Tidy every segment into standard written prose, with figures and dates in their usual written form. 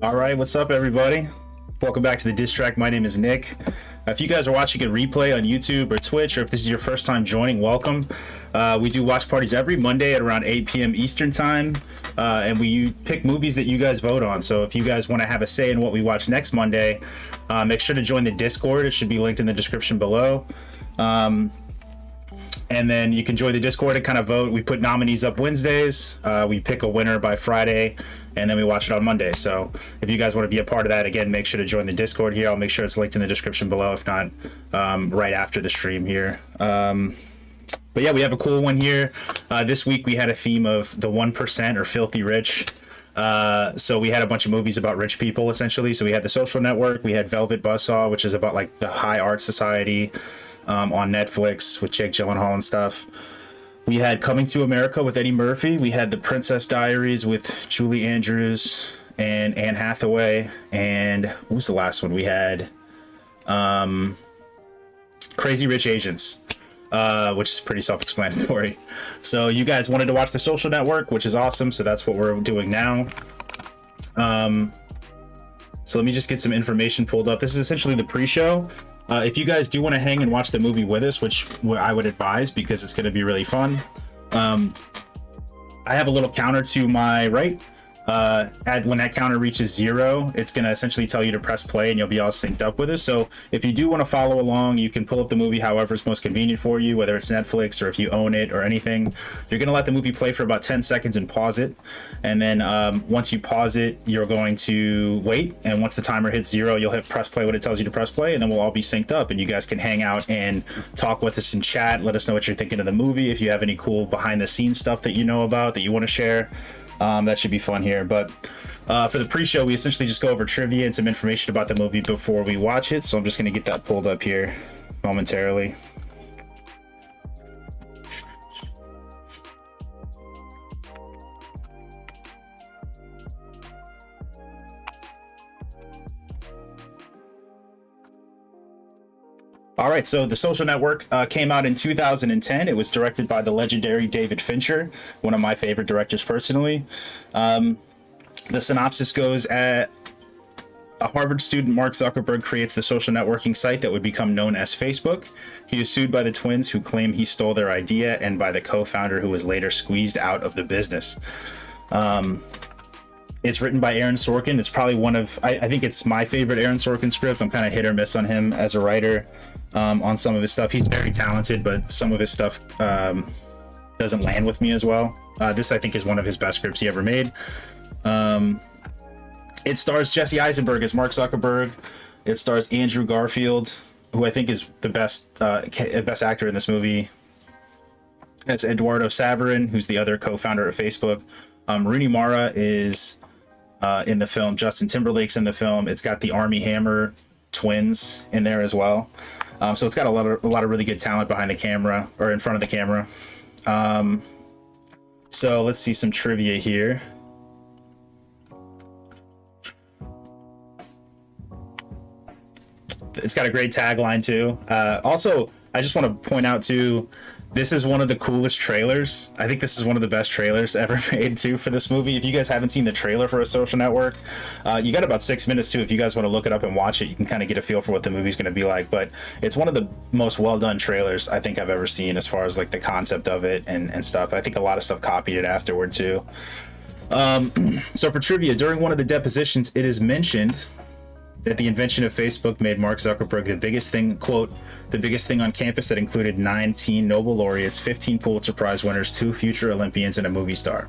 All right, what's up, everybody? Welcome back to the Diss Track. My name is Nick. If you guys are watching a replay on YouTube or Twitch, or if this is your first time joining, welcome. We do watch parties every Monday at around 8 p.m. Eastern time, and we pick movies that you guys vote on. So if you guys want to have a say in what we watch next Monday, make sure to join the Discord. It should be linked in the description below. And then you can join the Discord and kind of vote. We put nominees up Wednesdays. We pick a winner by Friday, and then we watch it on Monday. So if you guys want to be a part of that, again, make sure to join the Discord here. I'll make sure it's linked in the description below, if not right after the stream here. But yeah, we have a cool one here. This week we had a theme of the 1% or filthy rich. So we had a bunch of movies about rich people, essentially. So we had The Social Network. We had Velvet Buzzsaw, which is about like the high art society. On Netflix with Jake Gyllenhaal and stuff. We had Coming to America with Eddie Murphy. We had The Princess Diaries with Julie Andrews and Anne Hathaway. And what was the last one? We had Crazy Rich Asians, which is pretty self-explanatory. So you guys wanted to watch The Social Network, which is awesome. So that's what we're doing now. So let me just get some information pulled up. This is essentially the pre-show. If you guys do want to hang and watch the movie with us, which I would advise because it's going to be really fun, I have a little counter to my right. When that counter reaches 0, it's going to essentially tell you to press play and you'll be all synced up with us. So if you do want to follow along, you can pull up the movie however it's most convenient for you, whether it's Netflix or if you own it or anything. You're going to let the movie play for about 10 seconds and pause it. And then once you pause it, you're going to wait. And once the timer hits 0, you'll hit press play when it tells you to press play, and then we'll all be synced up and you guys can hang out and talk with us in chat. Let us know what you're thinking of the movie. If you have any cool behind the scenes stuff that you know about that you want to share. That should be fun here. But for the pre-show, we essentially just go over trivia and some information about the movie before we watch it. So I'm just going to get that pulled up here momentarily. All right, so The Social Network came out in 2010. It was directed by the legendary David Fincher, one of my favorite directors personally. The synopsis goes at a Harvard student, Mark Zuckerberg, creates the social networking site that would become known as Facebook. He is sued by the twins who claim he stole their idea and by the co-founder who was later squeezed out of the business. It's written by Aaron Sorkin. It's probably one of, I think it's my favorite Aaron Sorkin script. I'm kind of hit or miss on him as a writer on some of his stuff. He's very talented, but some of his stuff doesn't land with me as well. This, I think, is one of his best scripts he ever made. It stars Jesse Eisenberg as Mark Zuckerberg. It stars Andrew Garfield, who I think is the best actor in this movie. That's Eduardo Saverin, who's the other co-founder of Facebook. Rooney Mara is in the film. Justin Timberlake's in the film. It's got the Armie Hammer twins in there as well. So it's got a lot of really good talent behind the camera, or in front of the camera. So let's see some trivia here. It's got a great tagline too. Also, I just want to point out too, this is one of the coolest trailers. I think this is one of the best trailers ever made too for this movie. If you guys haven't seen the trailer for A Social Network, you got about 6 minutes too. If you guys want to look it up and watch it, you can kind of get a feel for what the movie's going to be like. But it's one of the most well done trailers I think I've ever seen as far as like the concept of it and stuff. I think a lot of stuff copied it afterward too. So for trivia, during one of the depositions, it is mentioned that the invention of Facebook made Mark Zuckerberg the biggest thing, quote, the biggest thing on campus that included 19 Nobel laureates, 15 Pulitzer Prize winners, 2 future Olympians, and a movie star.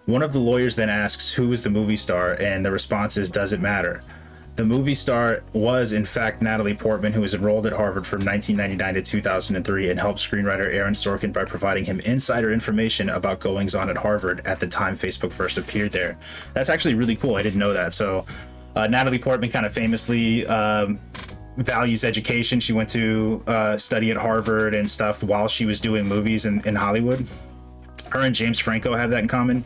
One of the lawyers then asks, who is the movie star? And the response is, does it matter? The movie star was, in fact, Natalie Portman, who was enrolled at Harvard from 1999 to 2003 and helped screenwriter Aaron Sorkin by providing him insider information about goings-on at Harvard at the time Facebook first appeared there. That's actually really cool. I didn't know that. So Natalie Portman kind of famously values education. She went to study at Harvard and stuff while she was doing movies in Hollywood. Her and James Franco have that in common.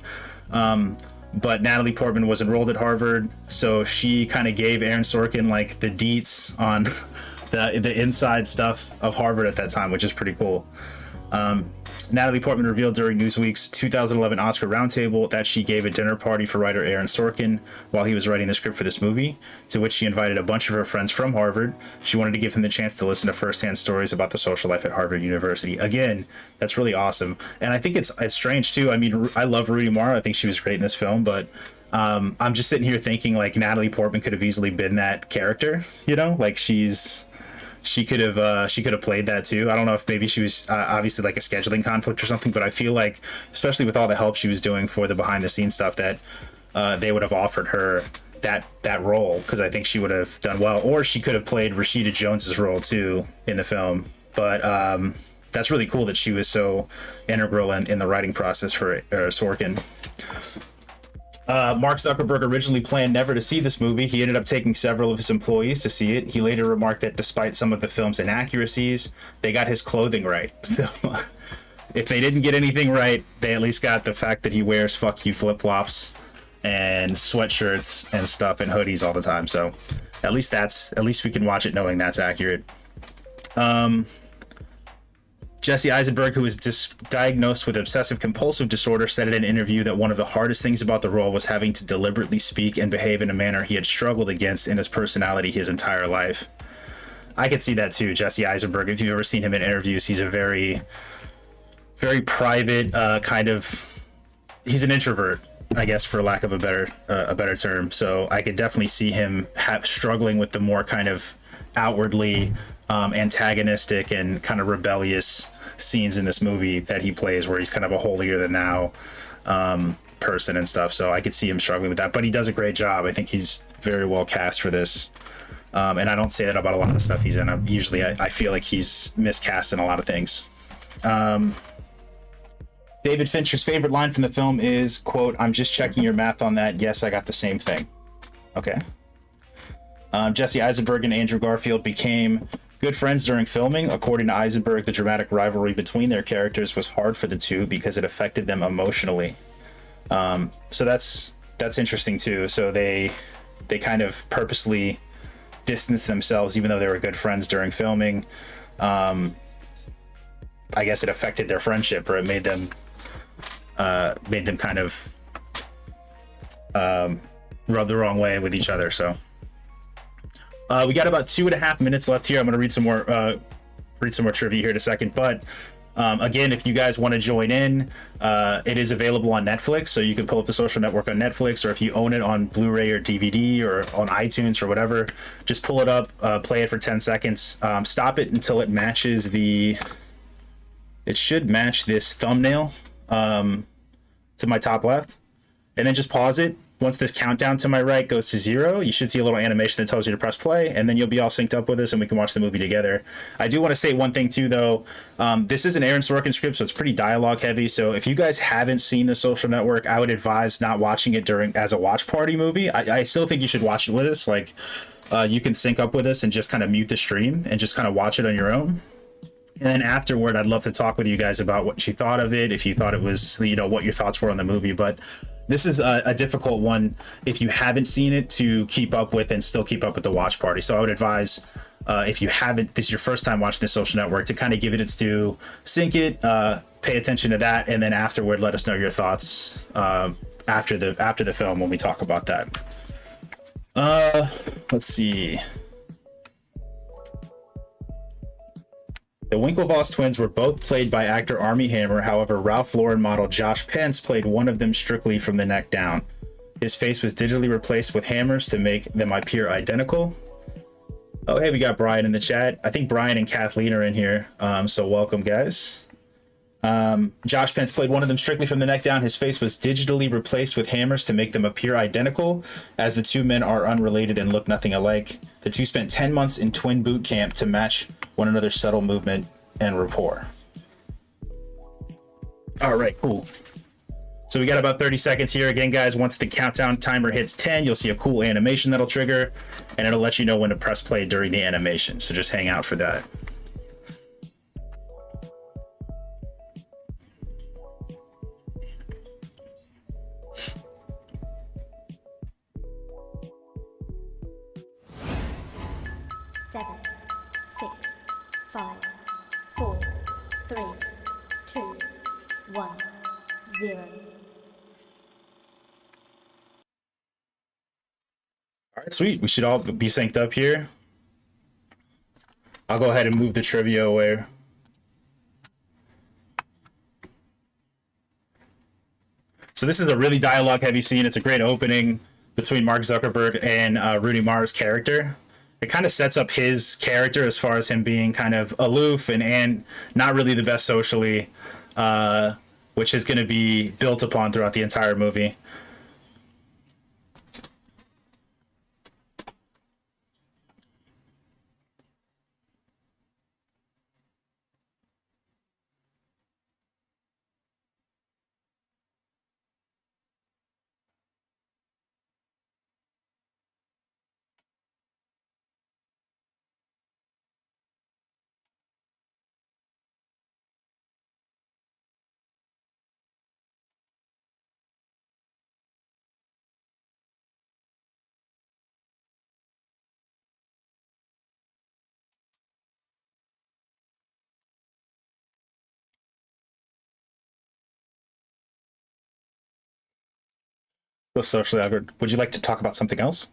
But Natalie Portman was enrolled at Harvard, so she kind of gave Aaron Sorkin like the deets on the inside stuff of Harvard at that time, which is pretty cool. Natalie Portman revealed during Newsweek's 2011 Oscar roundtable that she gave a dinner party for writer Aaron Sorkin while he was writing the script for this movie, to which she invited a bunch of her friends from Harvard. She wanted to give him the chance to listen to firsthand stories about the social life at Harvard University. Again, that's really awesome. And I think it's strange too. I mean, I love Rooney Mara. I think she was great in this film, but I'm just sitting here thinking like Natalie Portman could have easily been that character, you know, like she could have played that too. I don't know if maybe she was obviously like a scheduling conflict or something, but I feel like, especially with all the help she was doing for the behind the scenes stuff, that they would have offered her that role, because I think she would have done well. Or she could have played Rashida Jones's role too in the film. But that's really cool that she was so integral in the writing process for Sorkin. Mark Zuckerberg originally planned never to see this movie. He ended up taking several of his employees to see it. He later remarked that despite some of the film's inaccuracies, they got his clothing right. So if they didn't get anything right, they at least got the fact that he wears fuck you flip-flops and sweatshirts and stuff and hoodies all the time. So at least we can watch it knowing that's accurate. Jesse Eisenberg, who was diagnosed with obsessive compulsive disorder, said in an interview that one of the hardest things about the role was having to deliberately speak and behave in a manner he had struggled against in his personality his entire life. I could see that too. Jesse Eisenberg, if you've ever seen him in interviews, he's a very, very private he's an introvert, I guess, for lack of a better term. So I could definitely see him struggling with the more kind of outwardly antagonistic and kind of rebellious scenes in this movie that he plays, where he's kind of a holier than thou person and stuff. So I could see him struggling with that, but he does a great job. I think he's very well cast for this. And I don't say that about a lot of stuff he's in. I feel like he's miscast in a lot of things. David Fincher's favorite line from the film is, quote, "I'm just checking your math on that. Yes, I got the same thing." Okay. Jesse Eisenberg and Andrew Garfield became good friends during filming. According to Eisenberg, the dramatic rivalry between their characters was hard for the two because it affected them emotionally. So that's interesting too. So they kind of purposely distanced themselves, even though they were good friends during filming. I guess it affected their friendship, or it made them kind of rub the wrong way with each other. So. We got about 2.5 minutes left here. I'm going to read some more trivia here in a second. But again, if you guys want to join in, it is available on Netflix. So you can pull up The Social Network on Netflix, or if you own it on Blu-ray or DVD or on iTunes or whatever, just pull it up, play it for 10 seconds. Stop it until it matches it should match this thumbnail to my top left. And then just pause it. Once this countdown to my right goes to 0, you should see a little animation that tells you to press play, and then you'll be all synced up with us and we can watch the movie together. I do want to say one thing too, though. This is an Aaron Sorkin script, so it's pretty dialogue heavy. So if you guys haven't seen The Social Network, I would advise not watching it as a watch party movie. I still think you should watch it with us. Like, you can sync up with us and just kind of mute the stream and just kind of watch it on your own. And then afterward, I'd love to talk with you guys about what you thought of it, if you thought it was, what your thoughts were on the movie. But this is a difficult one if you haven't seen it to keep up with and still keep up with the watch party. So I would advise, if you haven't, this is your first time watching The Social Network, to kind of give it its due, sync it, pay attention to that, and then afterward, let us know your thoughts after the film when we talk about that. Let's see. The Winklevoss twins were both played by actor Armie Hammer. However, Ralph Lauren model Josh Pence played one of them strictly from the neck down. His face was digitally replaced with Hammer's to make them appear identical. Oh, hey, we got Brian in the chat. I think Brian and Kathleen are in here, so welcome, guys. Josh Pence played one of them strictly from the neck down. His face was digitally replaced with Hammer's to make them appear identical, as the two men are unrelated and look nothing alike. The two spent 10 months in twin boot camp to match one another's subtle movement and rapport. All right, cool. So we got about 30 seconds here. Again, guys, once the countdown timer hits 10, you'll see a cool animation that'll trigger, and it'll let you know when to press play during the animation. So just hang out for that. Seven, 6, 5, 4, 3, 2, 1, 0. All right, sweet. We should all be synced up here. I'll go ahead and move the trivia away. So this is a really dialogue-heavy scene. It's a great opening between Mark Zuckerberg and Rooney Mara's character. It kind of sets up his character as far as him being kind of aloof and not really the best socially, which is going to be built upon throughout the entire movie. So socially awkward. Would you like to talk about something else?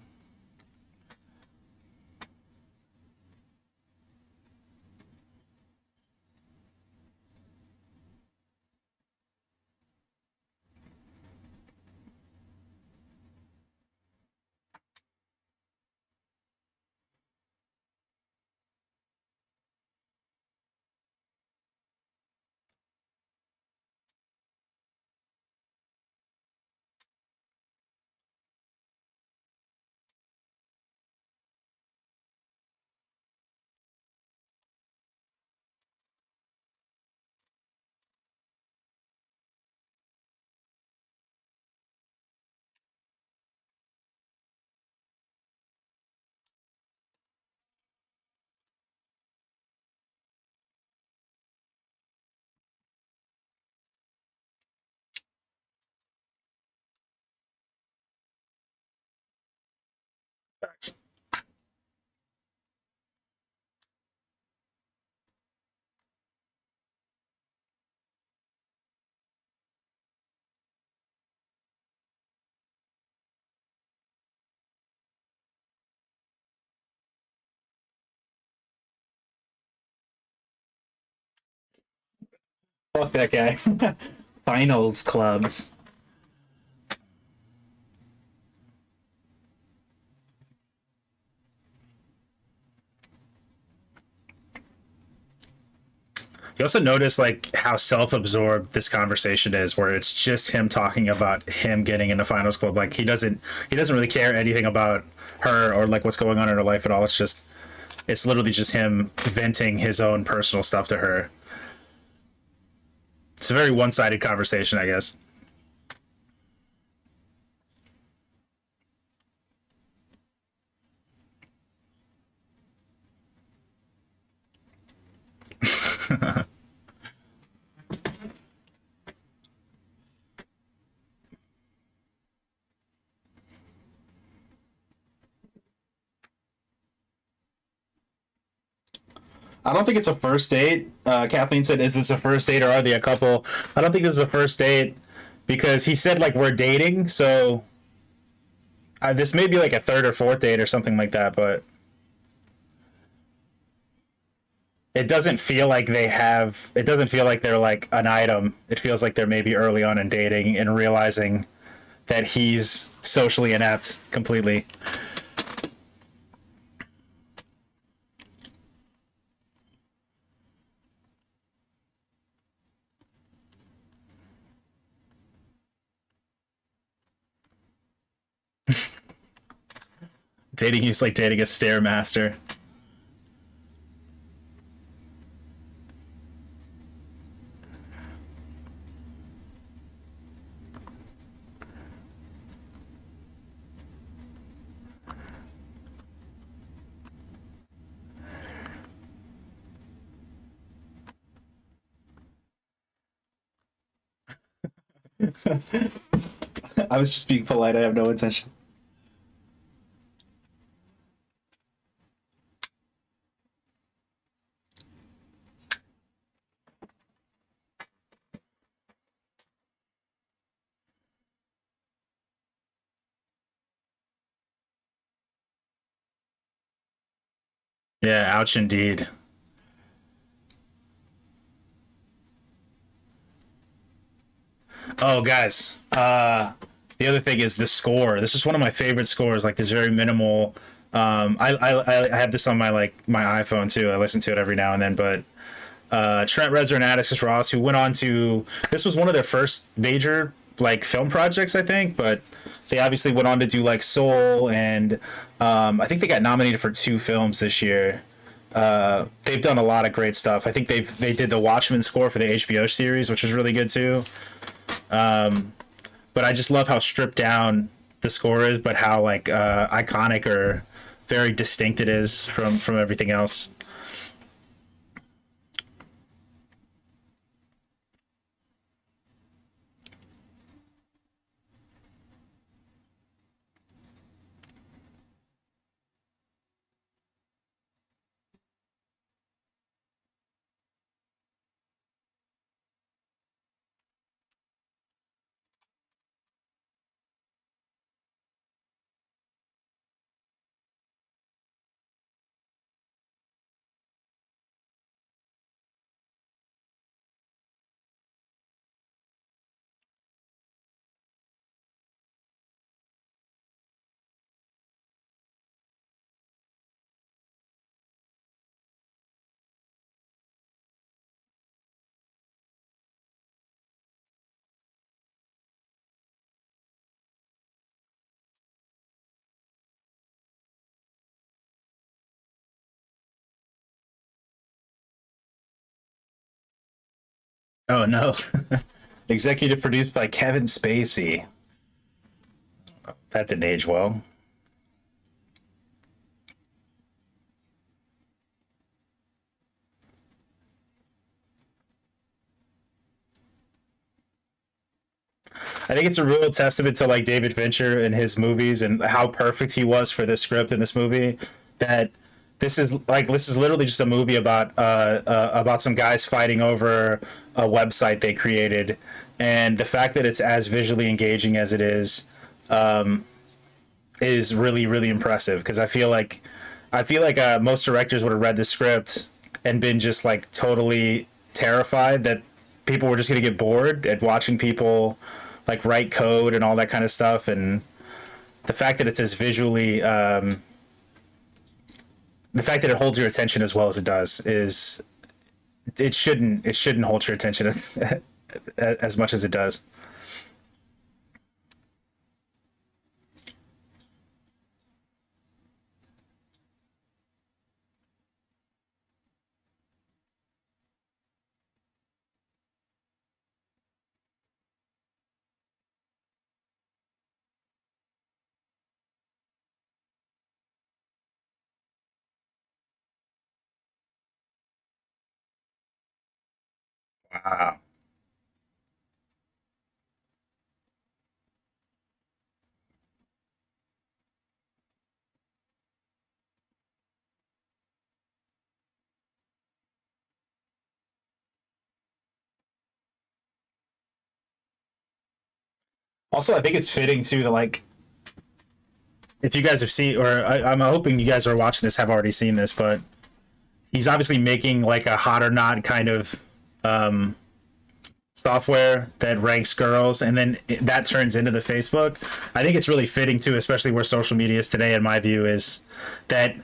Facts. Fuck that guy. Finals clubs. You also notice like how self-absorbed this conversation is, where it's just him talking about him getting into finals club. Like he doesn't really care anything about her or like what's going on in her life at all. It's literally just him venting his own personal stuff to her. It's a very one-sided conversation, I guess. I don't think it's a first date. Kathleen said, "Is this a first date or are they a couple?" I don't think this is a first date because he said like we're dating, so this may be like a third or fourth date or something like that. But it doesn't feel like they have. It doesn't feel like they're like an item. It feels like they're maybe early on in dating and realizing that he's socially inept completely. Dating he's like dating a stairmaster. I was just being polite. I have no intention. Yeah, ouch indeed. Oh, guys. The other thing is the score. This is one of my favorite scores. Like this very minimal. I have this on my my iPhone too. I listen to it every now and then. But Trent Reznor and Atticus Ross, who went on to this was one of their first major like film projects, I think. But they obviously went on to do like Soul, and I think they got nominated for two films this year. They've done a lot of great stuff. I think they did the Watchmen score for the HBO series, which was really good too. But I just love how stripped down the score is, but how like iconic or very distinct it is from everything else. Oh no. Executive produced by Kevin Spacey. That didn't age well. I think it's a real testament to like David Fincher and his movies and how perfect he was for this script in this movie. That this is literally just a movie about some guys fighting over a website they created, and the fact that it's as visually engaging as it is really impressive because I feel like most directors would have read the script and been just like totally terrified that people were just going to get bored at watching people like write code and all that kind of stuff. And the fact that it's as visually, the fact that it holds your attention as well as it does is it shouldn't hold your attention as much as it does. Wow. Also, I think it's fitting too to like if you guys have seen, or I'm hoping you guys are watching this have already seen this, but he's obviously making like a hot or not kind of software that ranks girls, and then that turns into the Facebook. I think it's really fitting too, especially where social media is today. In my view, is that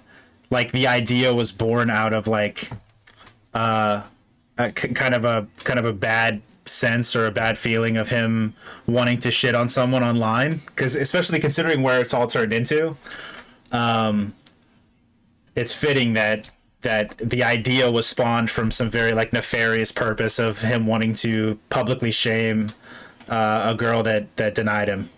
like the idea was born out of like kind of a bad sense or a bad feeling of him wanting to shit on someone online because especially considering where it's all turned into, it's fitting that the idea was spawned from some very like nefarious purpose of him wanting to publicly shame a girl that denied him.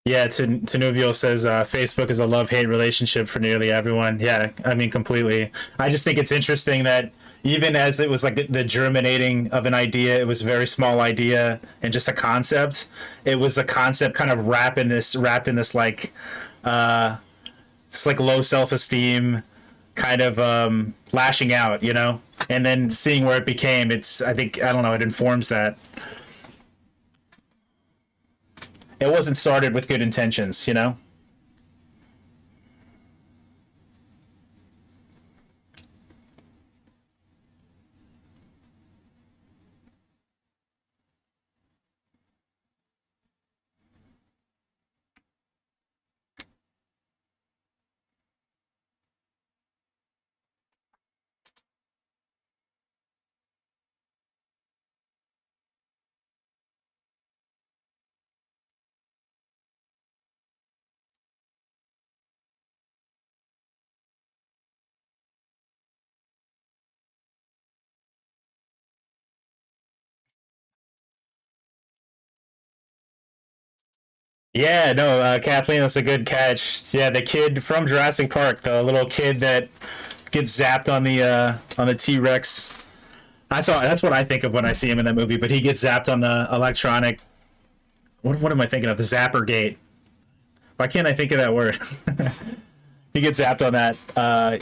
Yeah, Tanuvio says Facebook is a love-hate relationship for nearly everyone. Yeah, I mean completely. I just think it's interesting that even as it was like the germinating of an idea, it was a very small idea and just a concept. It was a concept kind of wrapped in this like it's like low self-esteem kind of lashing out, you know? And then seeing where it became, it's I think I don't know, it informs that. It wasn't started with good intentions, you know? Yeah, no, Kathleen, that's a good catch. Yeah, the kid from Jurassic Park, the little kid that gets zapped on the T Rex. That's what I think of when I see him in that movie. But he gets zapped on the electronic. What am I thinking of? The zapper gate. Why can't I think of that word? He gets zapped on that.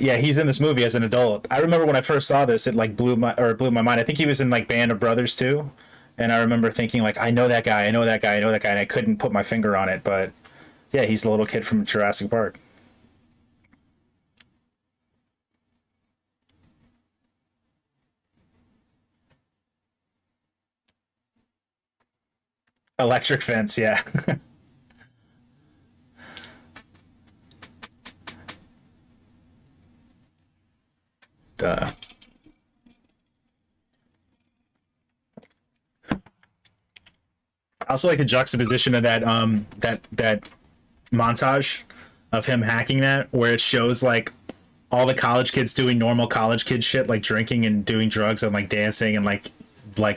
Yeah, he's in this movie as an adult. I remember when I first saw this, it like blew my mind. I think he was in like Band of Brothers too, and I remember thinking like, I know that guy, I know that guy, I know that guy, and I couldn't put my finger on it. But yeah, he's the little kid from Jurassic Park. Electric fence, yeah. Duh. I also like the juxtaposition of that montage of him hacking that, where it shows like all the college kids doing normal college kid shit, like drinking and doing drugs and like dancing and like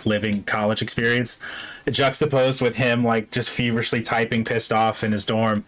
living college experience, juxtaposed with him like just feverishly typing, pissed off in his dorm.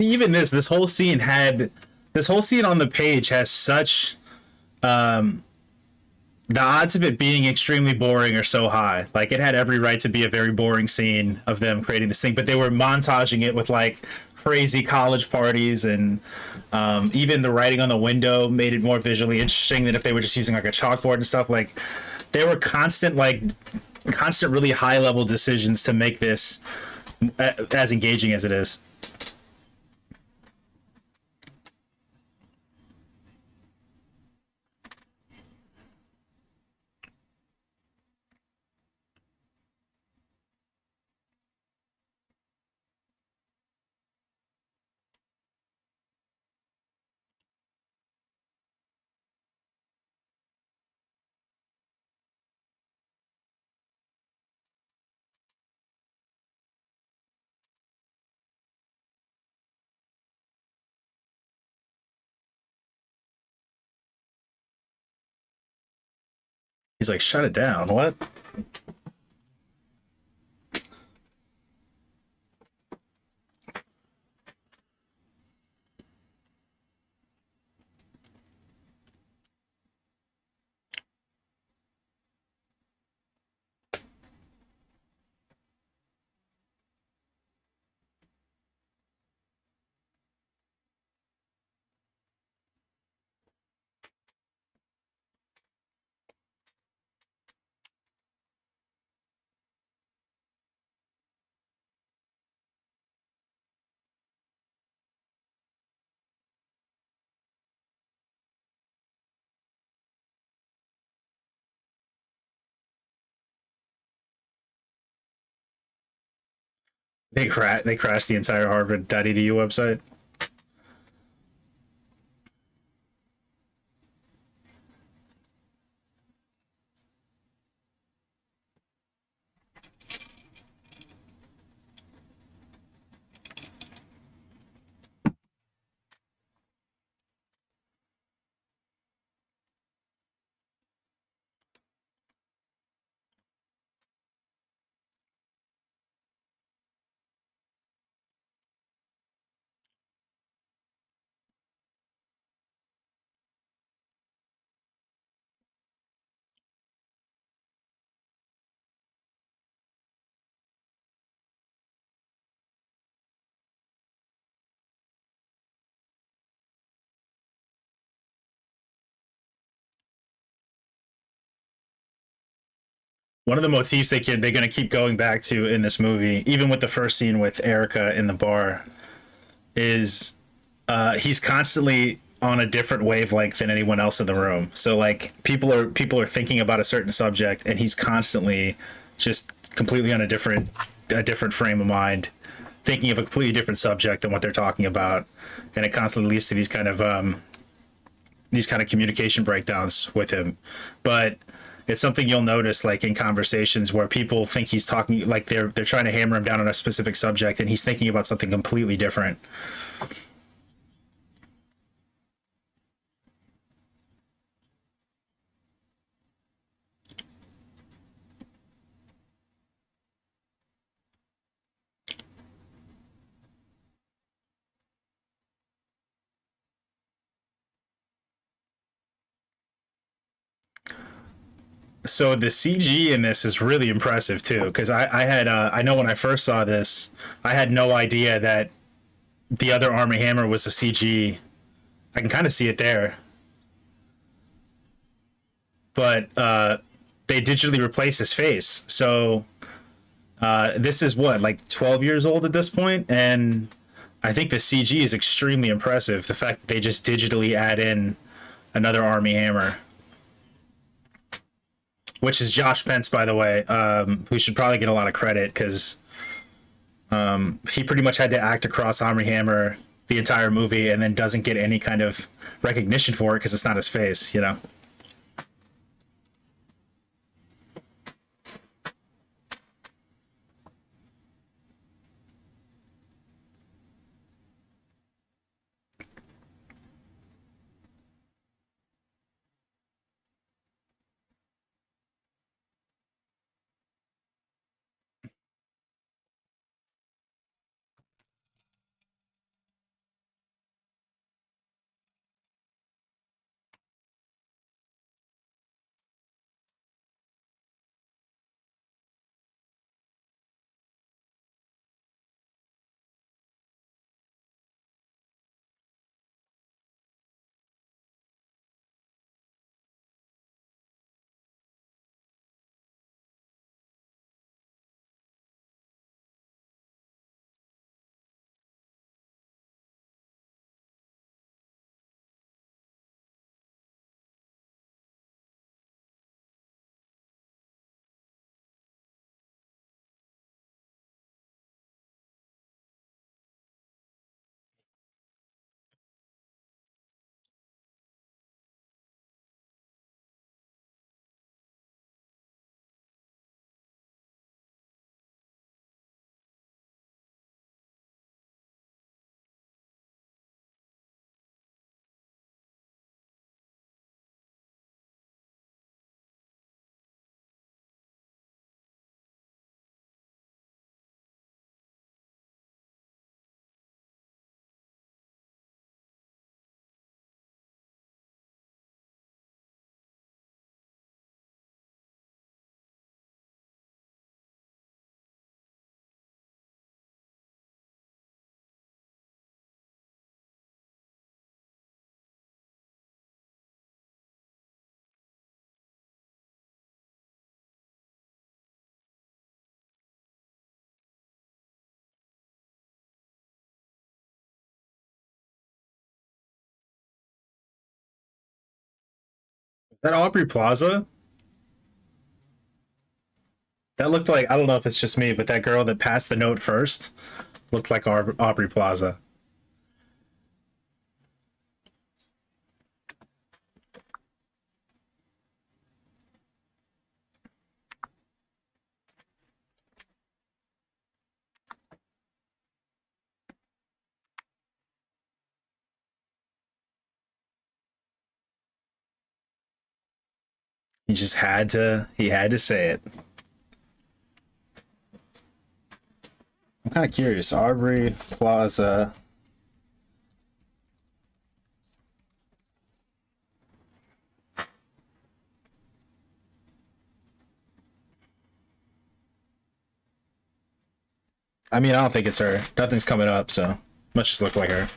Even this whole scene had this whole scene on the page has such the odds of it being extremely boring are so high. Like it had every right to be a very boring scene of them creating this thing, but they were montaging it with like crazy college parties and even the writing on the window made it more visually interesting than if they were just using like a chalkboard and stuff. Like they were constant really high level decisions to make this as engaging as it is. He's like, shut it down. What? They crashed the entire Harvard.edu website. One of the motifs they're going to keep going back to in this movie, even with the first scene with Erica in the bar, is he's constantly on a different wavelength than anyone else in the room. So like people are thinking about a certain subject, and he's constantly just completely on a different frame of mind, thinking of a completely different subject than what they're talking about, and it constantly leads to these kind of communication breakdowns with him. But it's something you'll notice like in conversations where people think he's talking like they're trying to hammer him down on a specific subject, and he's thinking about something completely different. So the CG in this is really impressive too, because I know when I first saw this, I had no idea that the other Army Hammer was a CG. I can kind of see it there, but they digitally replaced his face. So this is what, like 12 years old at this point, and I think the CG is extremely impressive. The fact that they just digitally add in another Army Hammer, which is Josh Pence, by the way, who should probably get a lot of credit because he pretty much had to act across Army Hammer the entire movie and then doesn't get any kind of recognition for it because it's not his face, you know? Is that Aubrey Plaza? That looked like, I don't know if it's just me, but that girl that passed the note first looked like Aubrey Plaza. He had to say it. I'm kind of curious. Aubrey Plaza. I mean, I don't think it's her. Nothing's coming up, so must just look like her.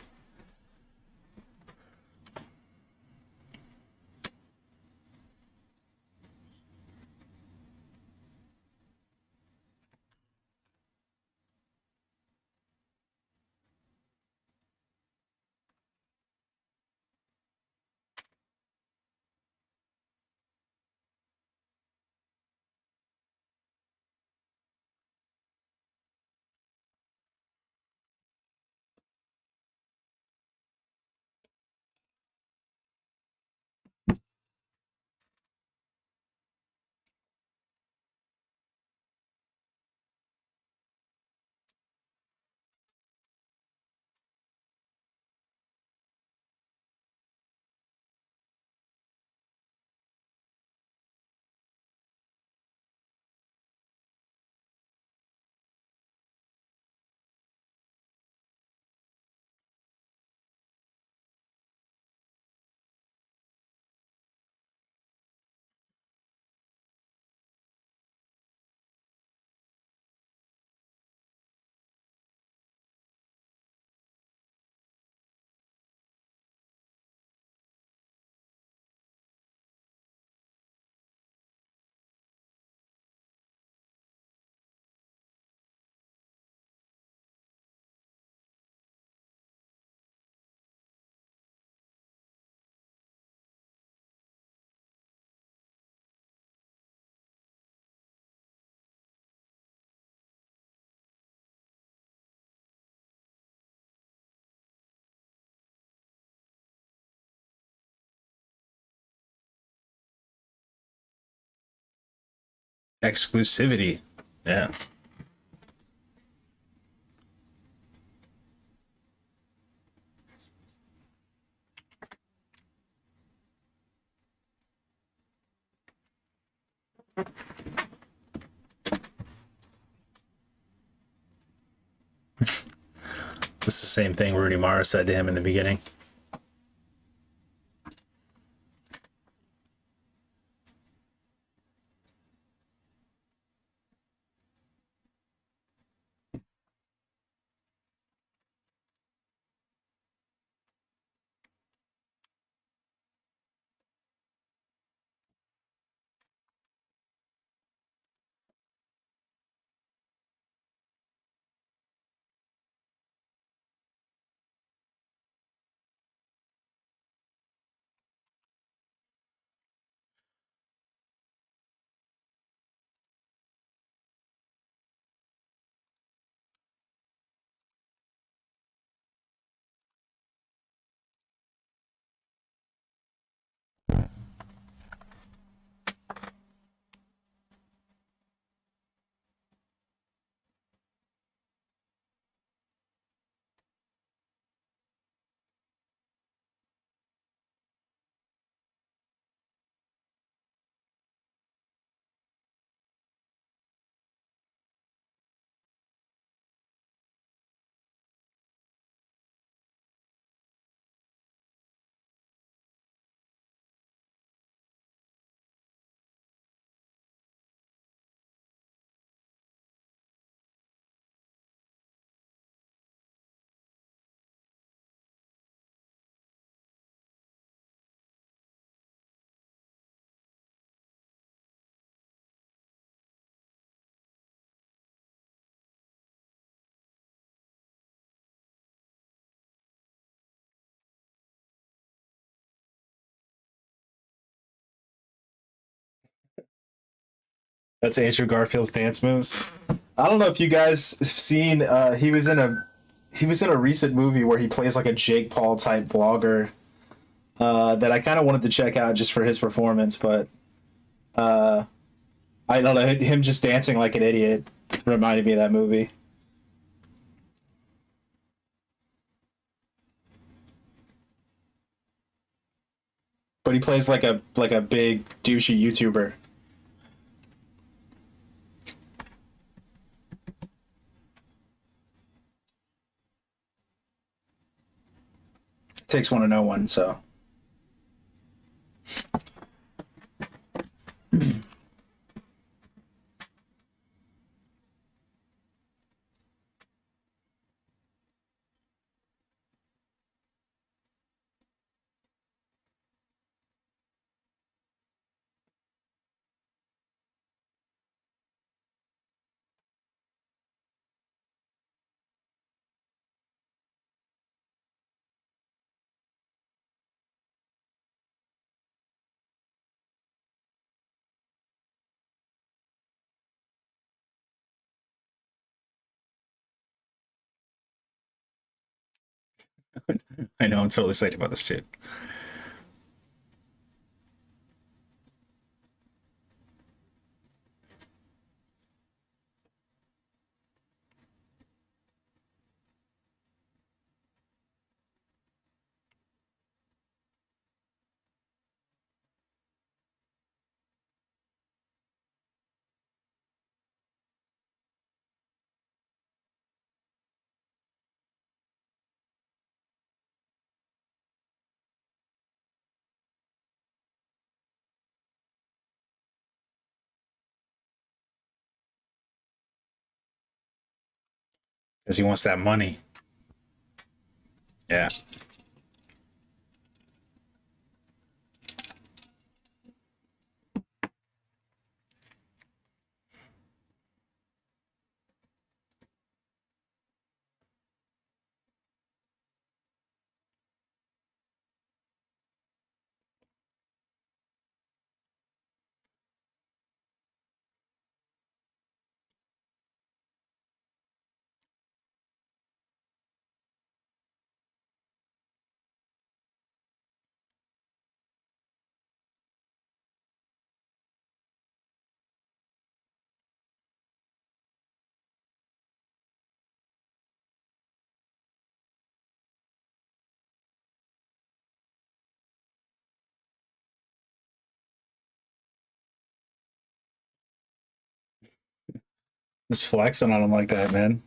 Exclusivity. Yeah. This is the same thing Rooney Mara said to him in the beginning. That's Andrew Garfield's dance moves. I don't know if you guys have seen. He was in a recent movie where he plays like a Jake Paul type vlogger. That I kind of wanted to check out just for his performance, but I don't know, him just dancing like an idiot reminded me of that movie. But he plays like a big douchey YouTuber. It takes one to know one, so I know I'm totally excited about this too. Because he wants that money. Yeah. Just flexing on him like that, man.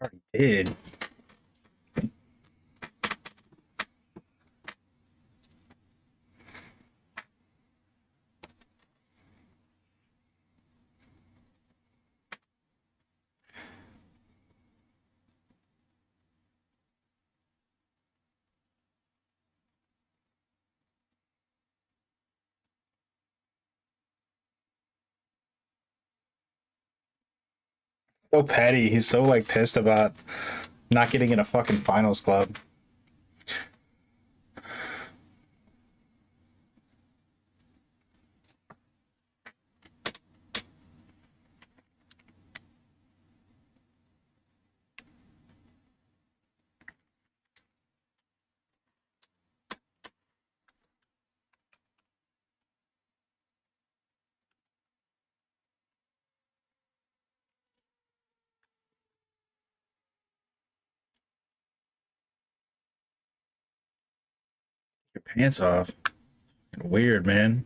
Already did. So petty. He's so like pissed about not getting in a fucking finals club. Your pants off. Weird, man.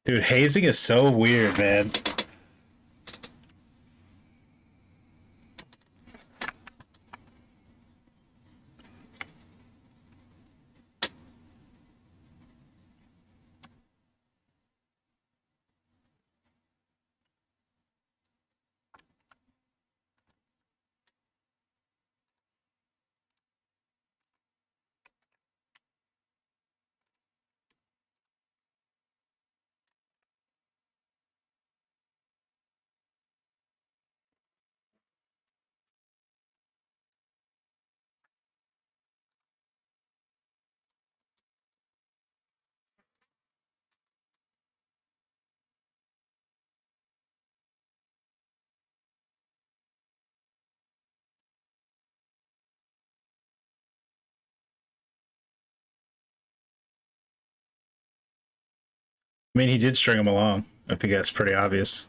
Dude, hazing is so weird, man. I mean, he did string him along. I think that's pretty obvious.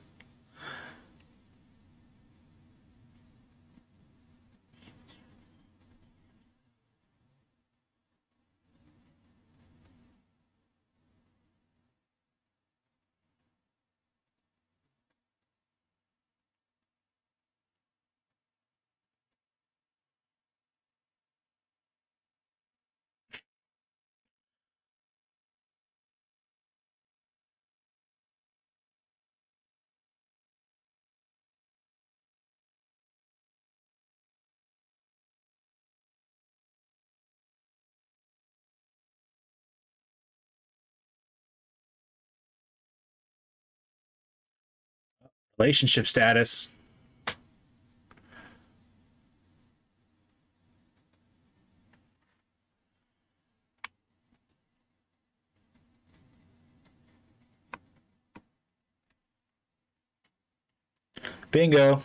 Relationship status. Bingo.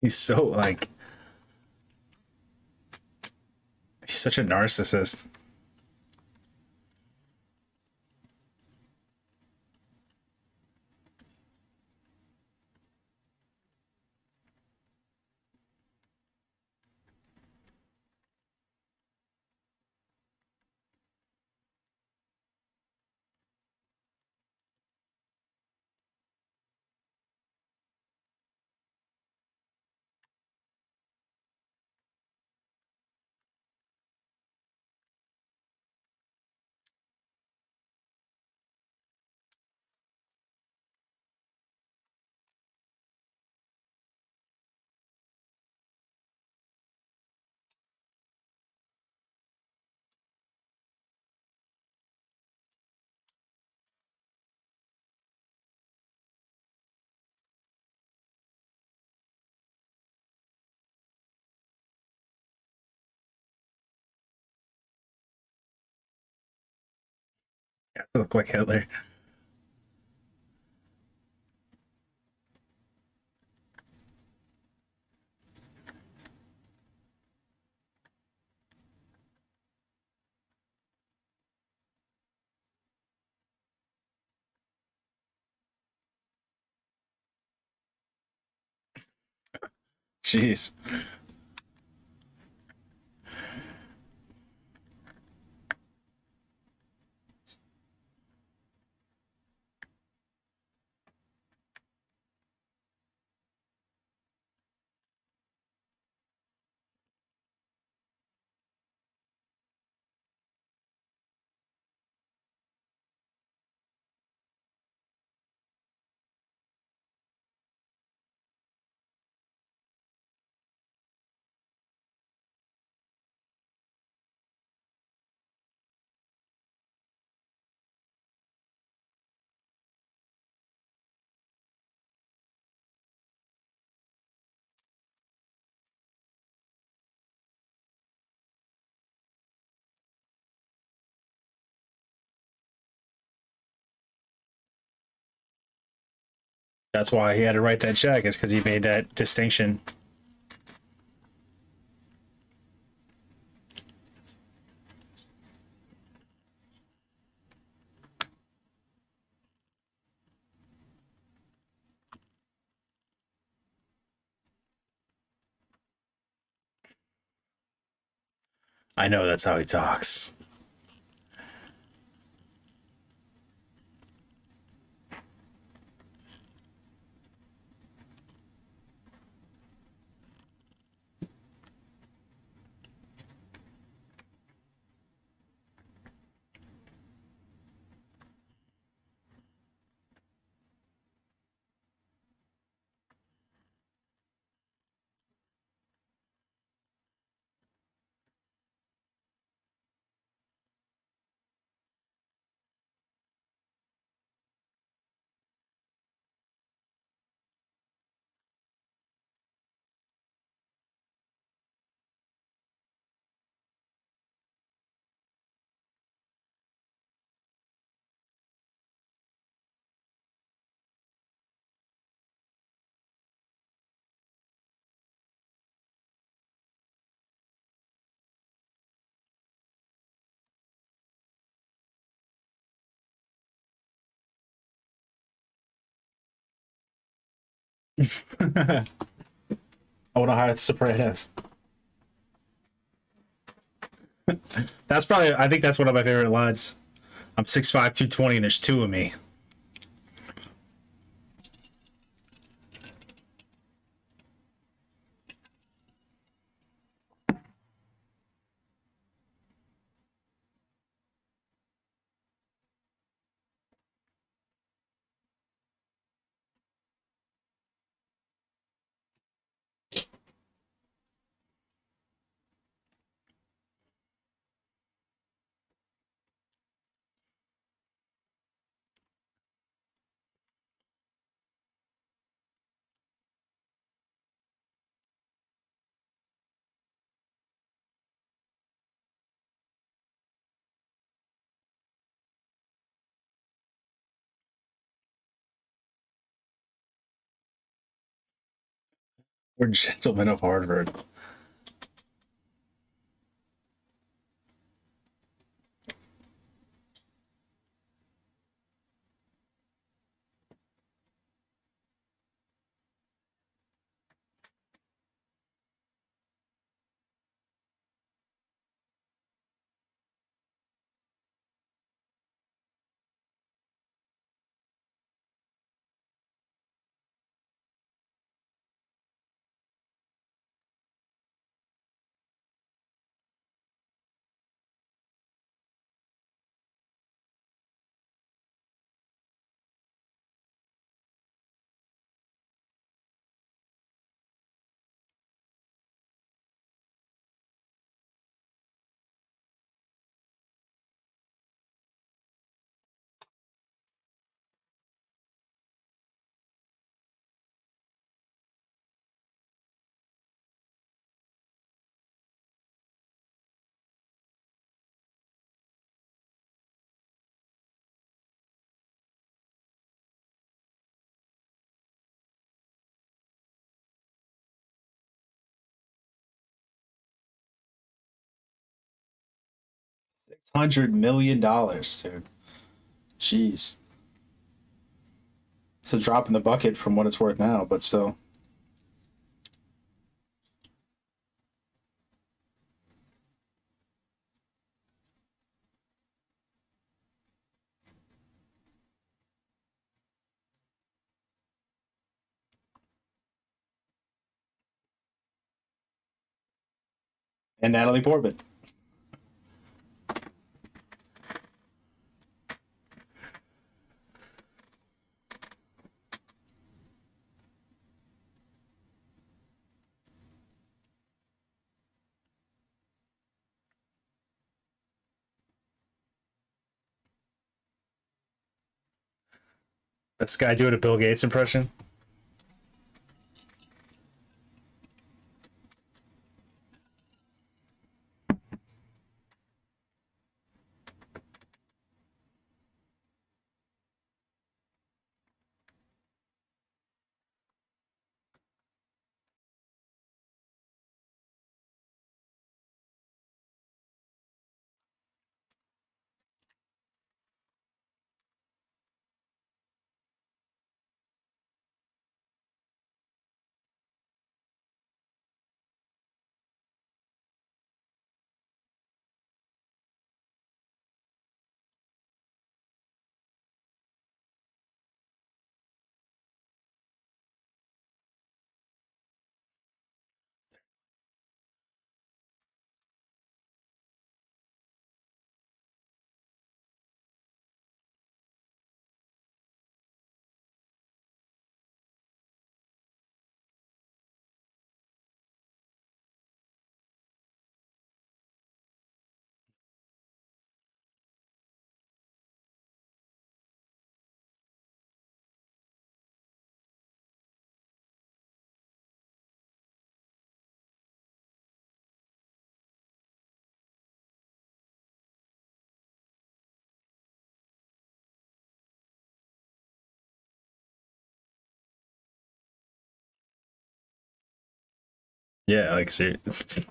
He's so like he's such a narcissist. Yeah, to look like Hitler. Jeez. That's why he had to write that check, is because he made that distinction. I know that's how he talks. I want to hire the Sopranos. That's probably, I think that's one of my favorite lines. I'm 6'5", 220, and there's two of me. We're gentlemen of Harvard. $600 million, dude. Jeez. It's a drop in the bucket from what it's worth now, but still. And Natalie Portman. This guy doing a Bill Gates impression. Yeah, like seriously.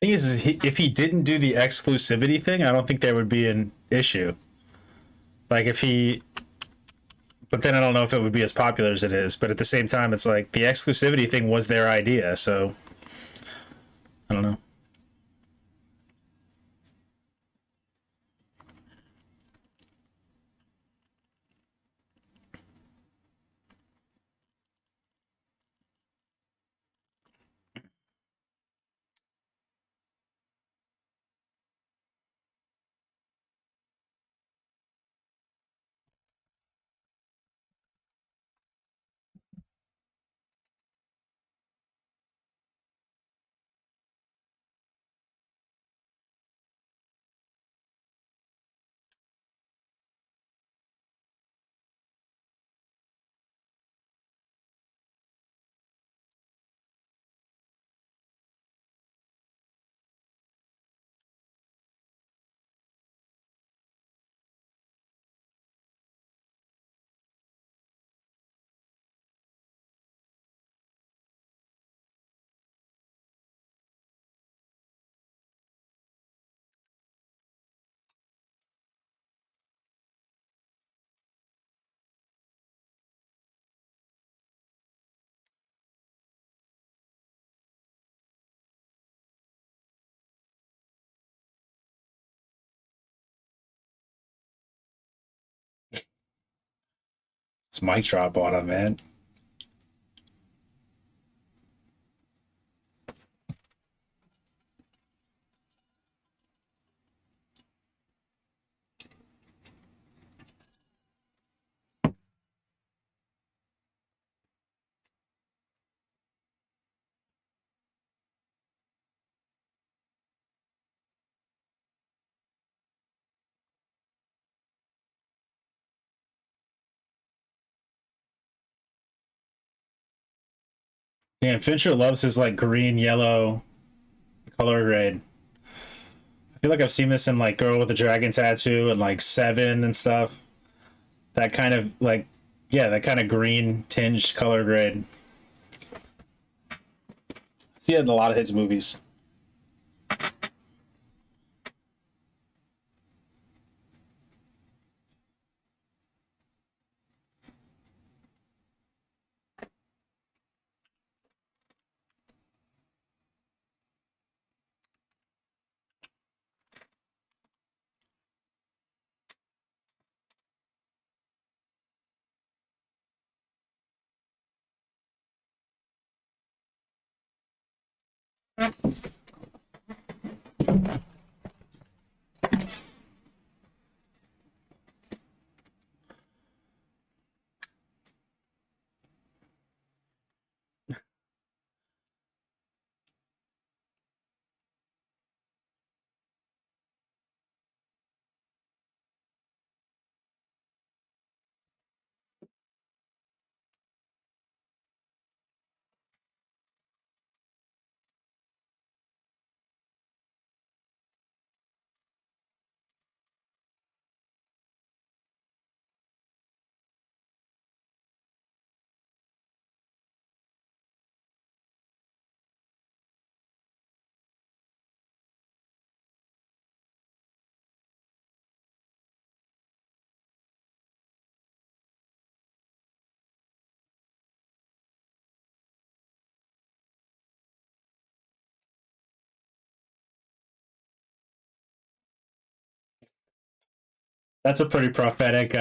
Thing is if he didn't do the exclusivity thing, I don't think there would be an issue. Like if he, but then I don't know if it would be as popular as it is. But at the same time, it's like the exclusivity thing was their idea, so I don't know. It's mic drop on him, man. Yeah, Fincher loves his like green, yellow color grade. I feel like I've seen this in like Girl with the Dragon Tattoo and like Seven and stuff. That kind of like, yeah, that kind of green tinged color grade. See it in a lot of his movies. That's a pretty prophetic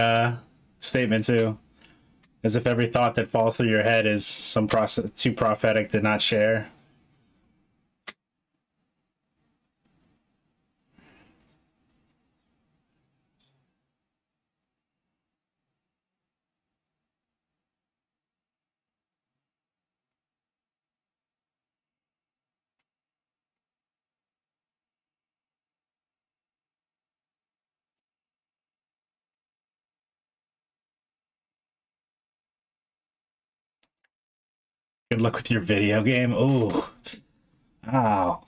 statement too. As if every thought that falls through your head is some process too prophetic to not share. Good luck with your video game. Ooh, ow.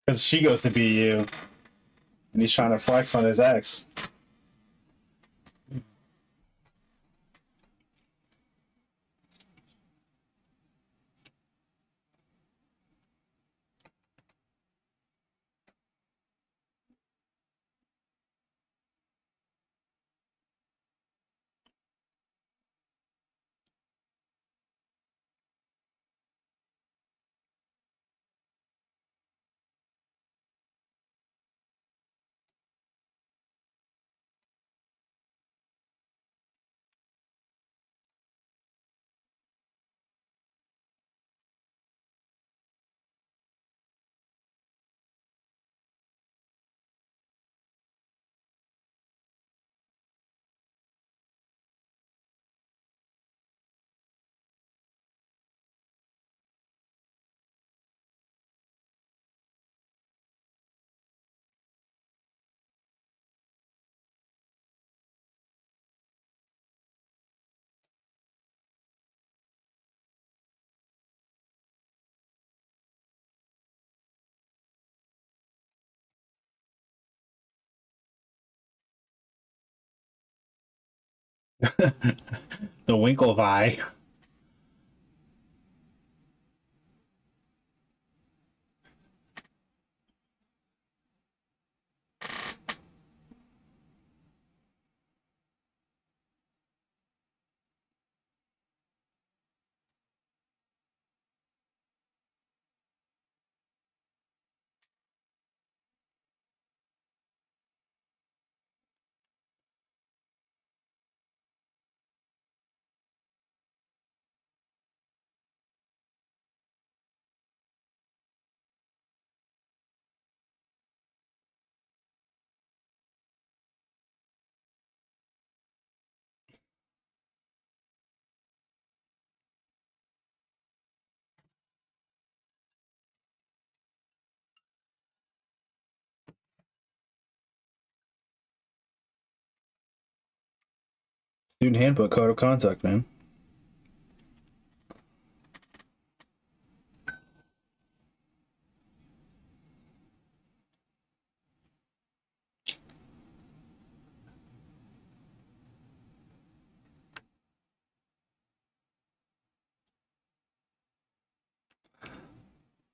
Because she goes to BU, and he's trying to flex on his ex. The Winklevi. Student handbook, code of conduct, man.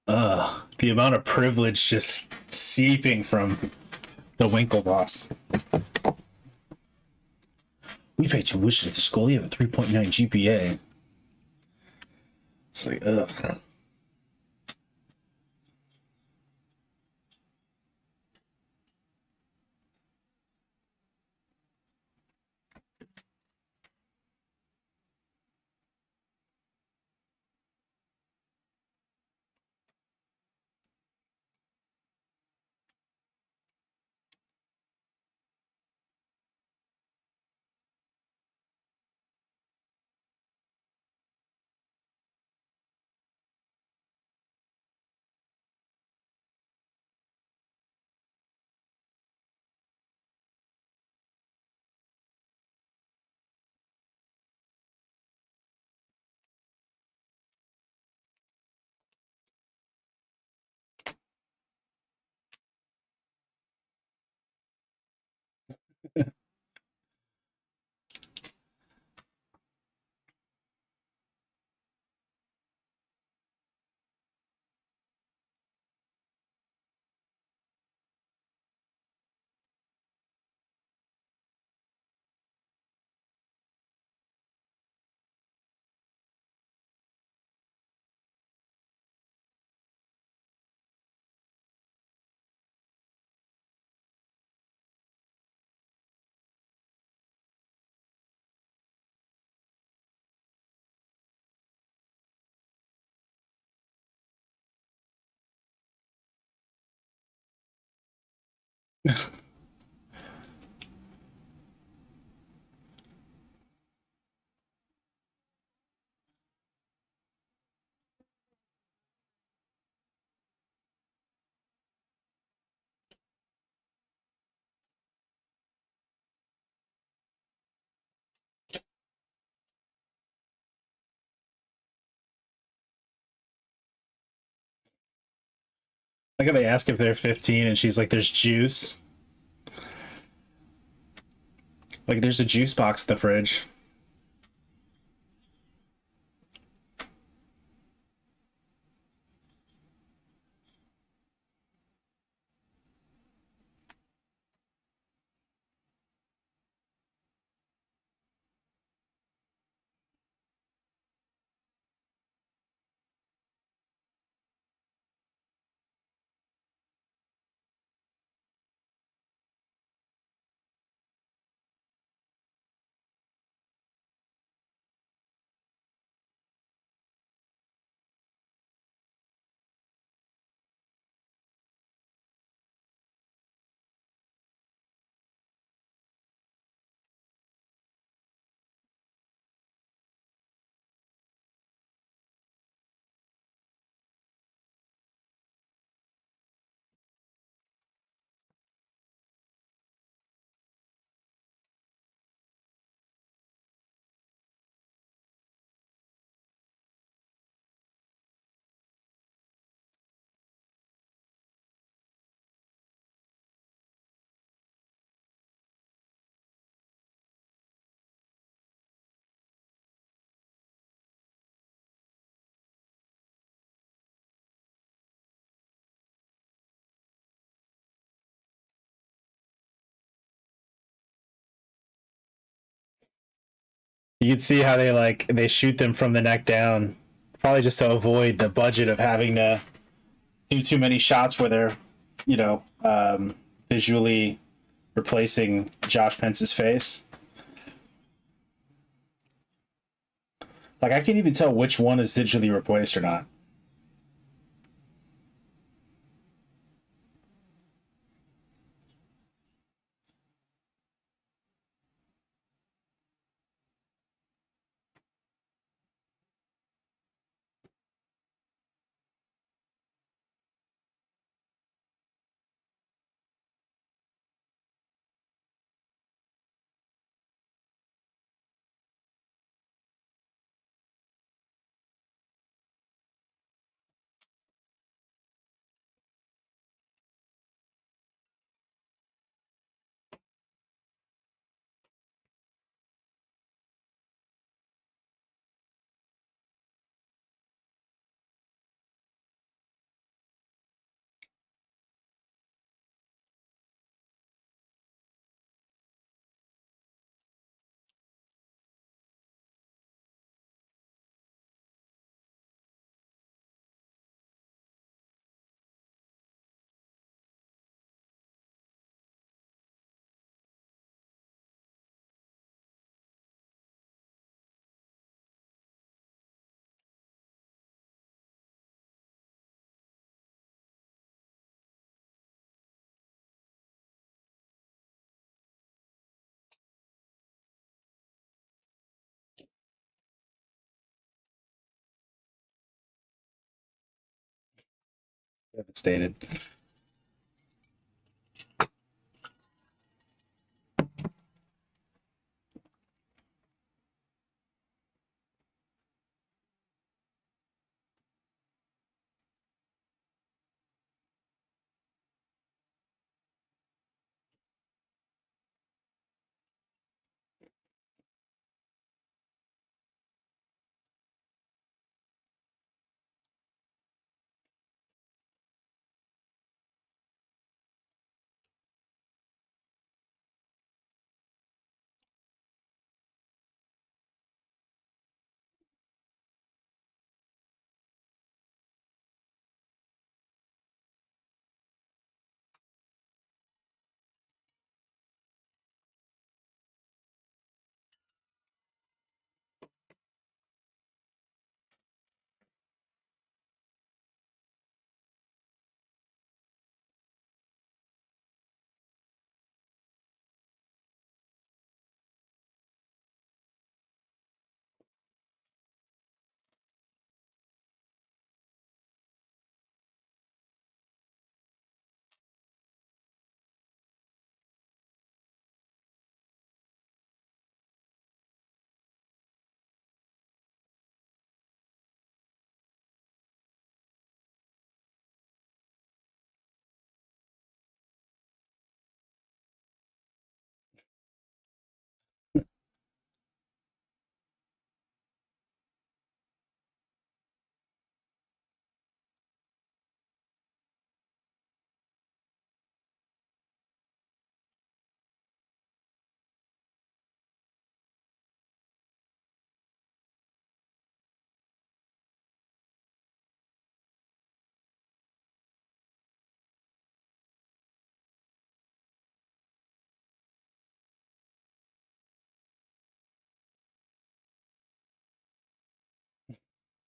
The amount of privilege just seeping from the Winklevoss. We pay tuition at the school. You have a 3.9 GPA. It's like, ugh. Like how they ask if they're 15 and she's like, there's juice. Like there's a juice box in the fridge. You can see how they shoot them from the neck down, probably just to avoid the budget of having to do too many shots where they're, visually replacing Josh Pence's face. Like I can't even tell which one is digitally replaced or not. Devastated.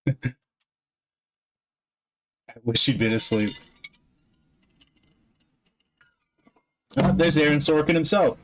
I wish she'd been asleep. Oh, there's Aaron Sorkin himself.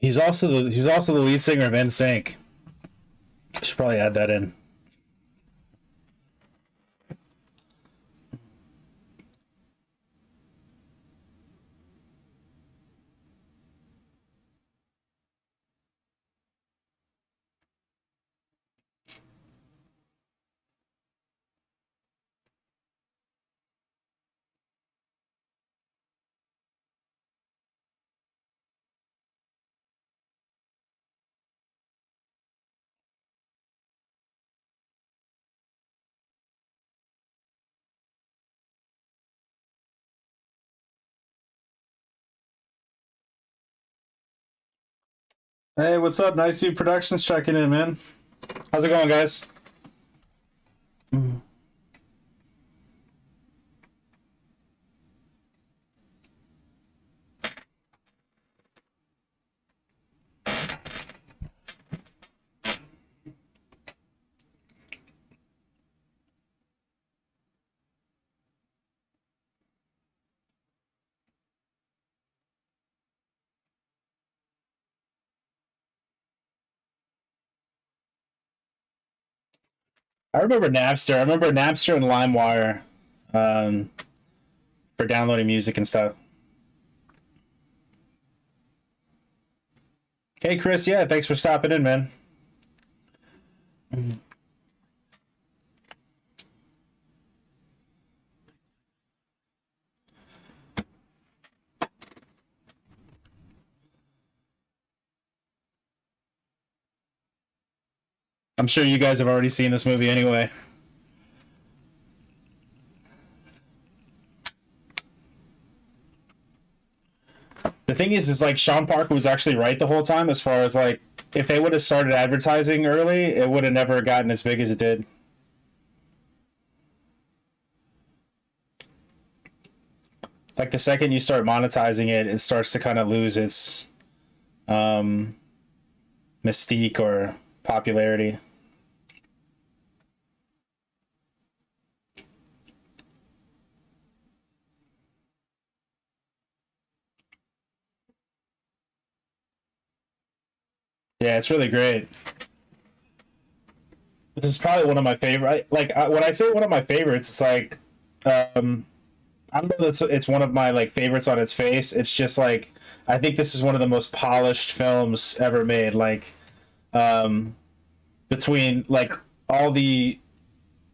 He's also the lead singer of NSYNC. Should probably add that in. Hey, what's up? Nice Dude Productions checking in, man. How's it going, guys? I remember Napster. I remember Napster and LimeWire um, for downloading music and stuff. Hey, Chris. Yeah, thanks for stopping in, man. I'm sure you guys have already seen this movie anyway. The thing is like Sean Parker was actually right the whole time as far as like if they would have started advertising early, it would have never gotten as big as it did. Like the second you start monetizing it, it starts to kind of lose its um, mystique or popularity. Yeah, it's really great. This is probably one of my favorite. When I say one of my favorites, it's like um, I don't know. That it's one of my like favorites on its face. It's just like I think this is one of the most polished films ever made. Like um, between like all the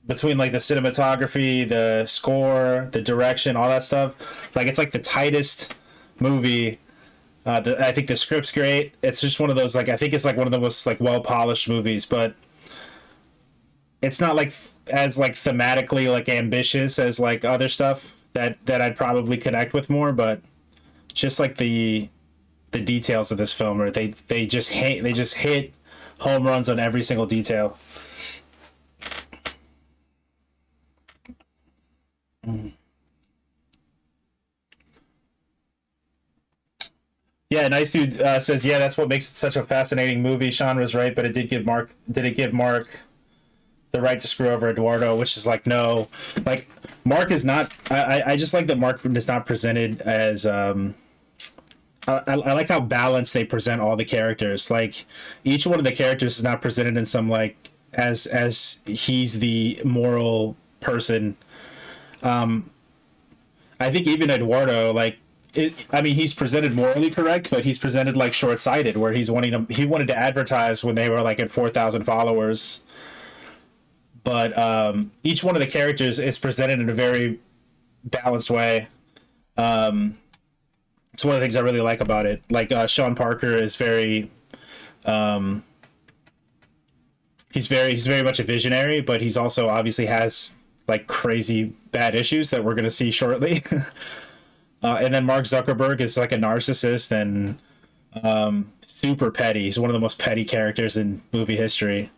between like the cinematography, the score, the direction, all that stuff. Like it's like the tightest movie. I think the script's great. It's just one of those like I think it's like one of the most like well polished movies, but it's not like as like thematically like ambitious as like other stuff that I'd probably connect with more. But just like the details of this film, or they just hit home runs on every single detail. Yeah, nice dude says, yeah, that's what makes it such a fascinating movie. Sean was right, but it did give Mark. Did it give Mark the right to screw over Eduardo? Which is like, no, like Mark is not. I just like that Mark is not presented as. I like how balanced they present all the characters. Like each one of the characters is not presented in some like as he's the moral person. I think even Eduardo, like, I mean, he's presented morally correct, but he's presented like short sighted, where he wanted to advertise when they were like at 4,000 followers. But each one of the characters is presented in a very balanced way. It's one of the things I really like about it. Like Sean Parker is very, he's very much a visionary, but he's also obviously has like crazy bad issues that we're gonna see shortly. And then Mark Zuckerberg is like a narcissist and super petty. He's one of the most petty characters in movie history.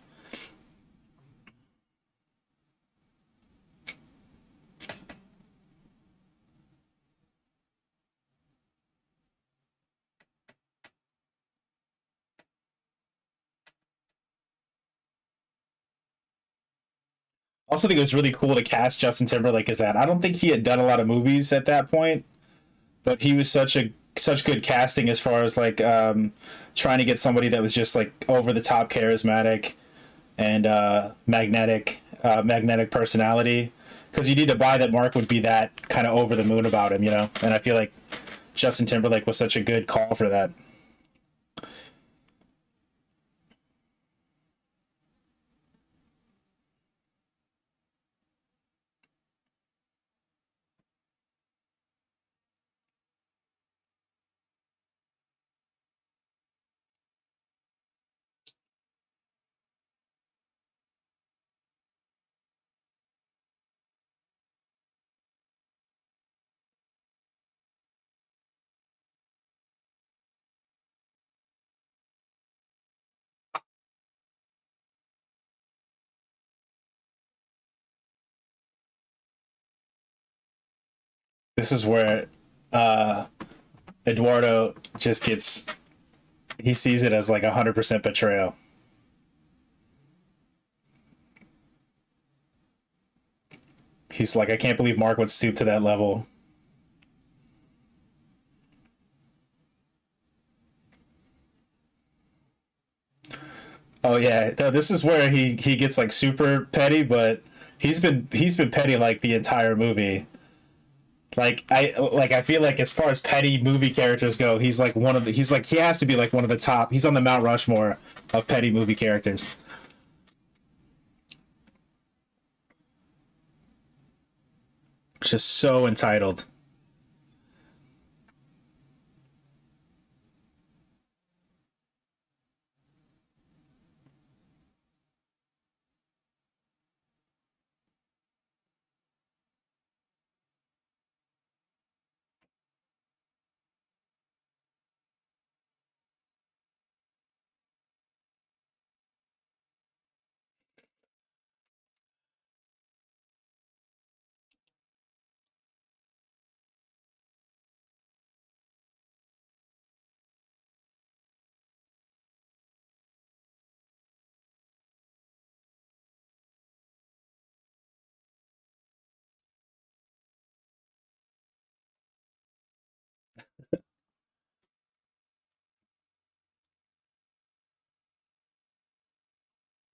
Also, think it was really cool to cast Justin Timberlake as that. I don't think he had done a lot of movies at that point, but he was such good casting as far as like trying to get somebody that was just like over the top charismatic and magnetic personality, because you need to buy that Mark would be that kind of over the moon about him, you know. And I feel like Justin Timberlake was such a good call for that. This is where uh, Eduardo just gets, he sees it as like 100% betrayal. He's like, I can't believe Mark would stoop to that level. Oh yeah, no, this is where he gets like super petty, but he's been petty like the entire movie. I feel like as far as petty movie characters go, he's like one of the he's like he has to be like one of the top. He's on the Mount Rushmore of petty movie characters. Just so entitled.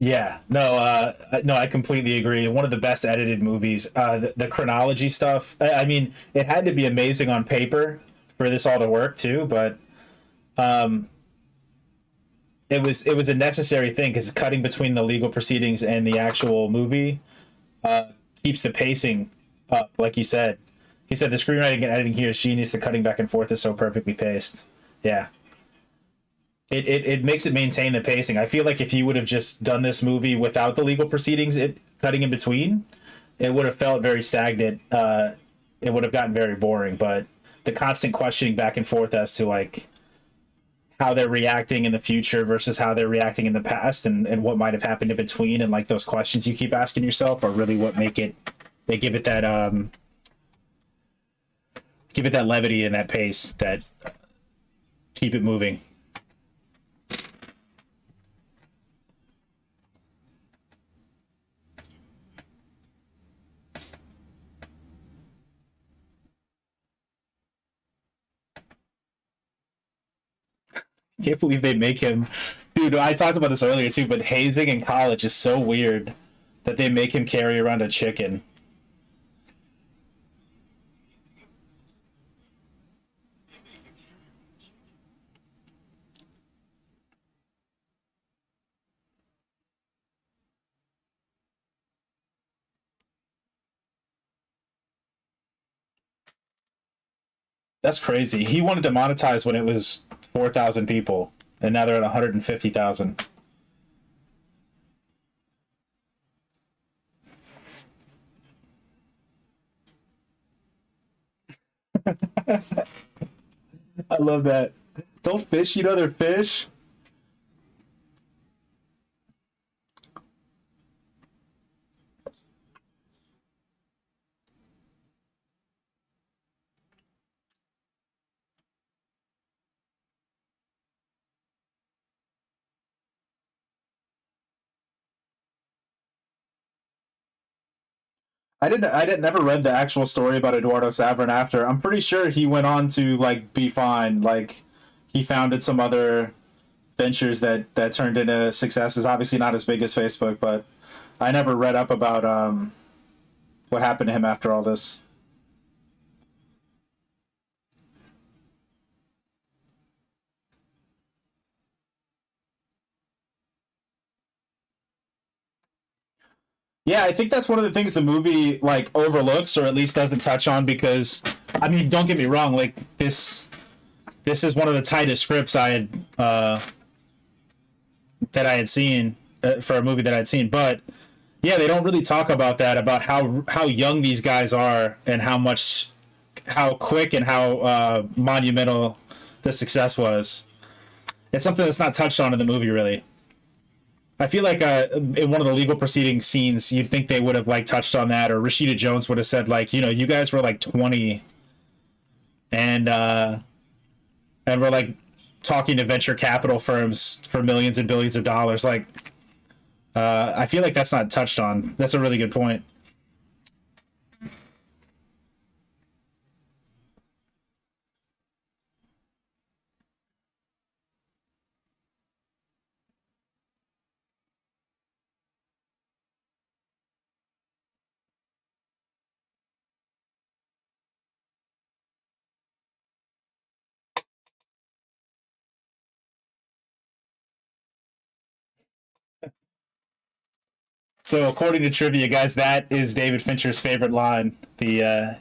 Yeah, no, no, I completely agree. One of the best edited movies. The chronology stuff. I mean, it had to be amazing on paper for this all to work too, but it was a necessary thing because cutting between the legal proceedings and the actual movie keeps the pacing up. Like you said, he said the screenwriting and editing here is genius. The cutting back and forth is so perfectly paced. Yeah, it makes it maintain the pacing. I feel like if you would have just done this movie without the legal proceedings, it cutting in between, it would have felt very stagnant. It would have gotten very boring. But the constant questioning back and forth as to like how they're reacting in the future versus how they're reacting in the past, and what might have happened in between, and like those questions you keep asking yourself are really what make it, they give it that levity and that pace that keep it moving. Can't believe they make him, dude. I talked about this earlier too, but hazing in college is so weird that they make him carry around a chicken. That's crazy. He wanted to monetize when it was 4,000 people, and now they're at 150,000. I love that. Don't fish eat other fish? I didn't never read the actual story about Eduardo Saverin after. I'm pretty sure he went on to like be fine. Like he founded some other ventures that turned into successes. Obviously not as big as Facebook, but I never read up about what happened to him after all this. Yeah, I think that's one of the things the movie like overlooks or at least doesn't touch on because I mean, don't get me wrong, like this is one of the tightest scripts that I had seen for a movie that I'd seen, but yeah, they don't really talk about that about how young these guys are and how quick and how monumental the success was. It's something that's not touched on in the movie really. I feel like in one of the legal proceeding scenes, you'd think they would have like touched on that, or Rashida Jones would have said like, you know, you guys were like 20 and we're like talking to venture capital firms for millions and billions of dollars. Like, I feel like that's not touched on. That's a really good point. So, according to trivia, guys, that is David Fincher's favorite line. The let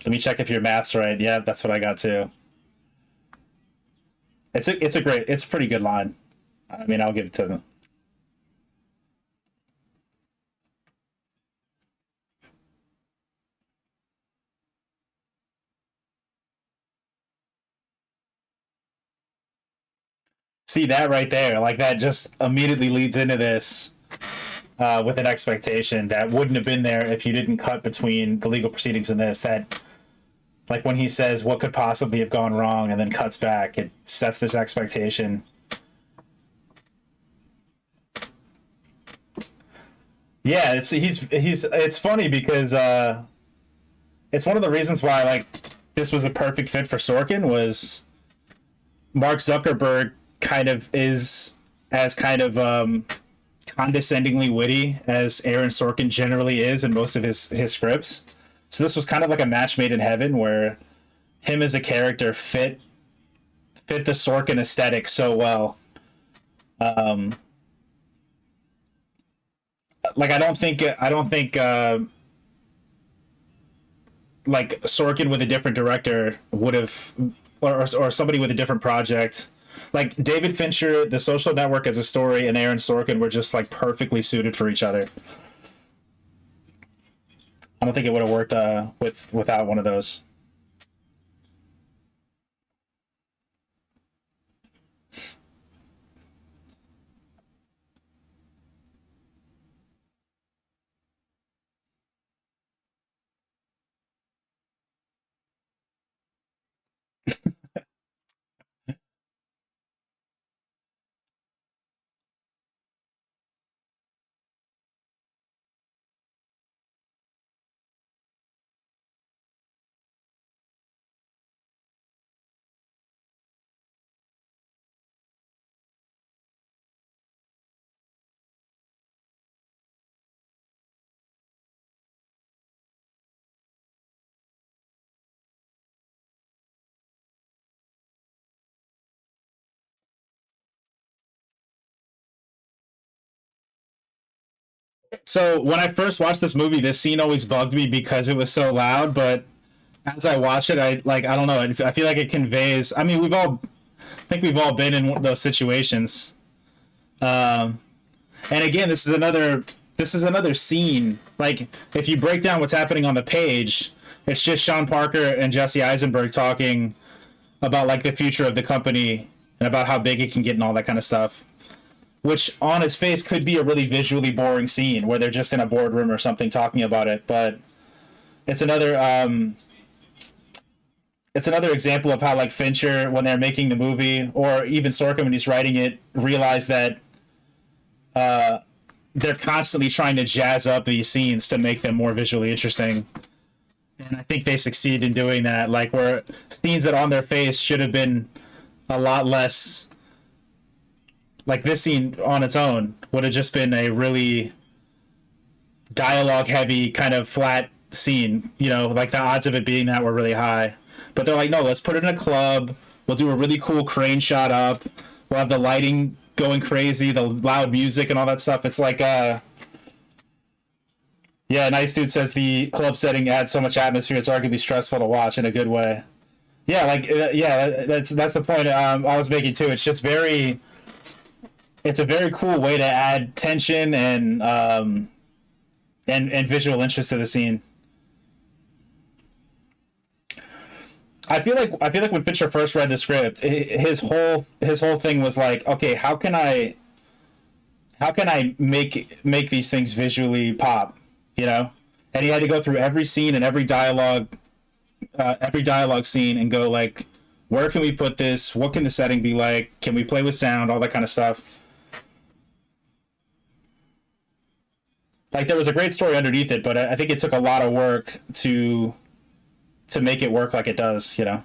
me check if your math's right. Yeah, that's what I got too. It's a pretty good line. I mean, I'll give it to them. See that right there, like that just immediately leads into this with an expectation that wouldn't have been there if you didn't cut between the legal proceedings and this. That like when he says what could possibly have gone wrong and then cuts back, it sets this expectation. Yeah, he's it's funny because it's one of the reasons why like this was a perfect fit for Sorkin was Mark Zuckerberg kind of is as kind of condescendingly witty as Aaron Sorkin generally is in most of his scripts. So this was kind of like a match made in heaven where him as a character fit the Sorkin aesthetic so well. Um, like I don't think like Sorkin with a different director would have, or somebody with a different project. Like David Fincher, The Social Network as a story, and Aaron Sorkin were just like perfectly suited for each other. I don't think it would have worked without one of those. So when I first watched this movie, this scene always bugged me because it was so loud. But as I watch it, I don't know. I feel like it conveys. I mean, I think we've all been in one of those situations. Um, and again, this is another scene. Like if you break down what's happening on the page, it's just Sean Parker and Jesse Eisenberg talking about like the future of the company and about how big it can get and all that kind of stuff. Which on its face could be a really visually boring scene where they're just in a boardroom or something talking about it, but it's another it's another example of how like Fincher, when they're making the movie, or even Sorkin when he's writing it, realized that they're constantly trying to jazz up these scenes to make them more visually interesting. And I think they succeed in doing that. Like where scenes that on their face should have been a lot less, like this scene on its own would have just been a really dialogue heavy kind of flat scene, like the odds of it being that were really high. But they're like, no, let's put it in a club. We'll do a really cool crane shot up. We'll have the lighting going crazy, the loud music and all that stuff. It's like yeah, Nice Dude says the club setting adds so much atmosphere it's arguably stressful to watch in a good way. Yeah, like yeah, that's the point I was making too. It's a very cool way to add tension and visual interest to the scene. I feel like when Fincher first read the script, his whole thing was like, okay, how can I make these things visually pop, And he had to go through every scene and every dialogue scene and go like, where can we put this? What can the setting be like? Can we play with sound? All that kind of stuff. Like there was a great story underneath it, but I think it took a lot of work to make it work like it does. And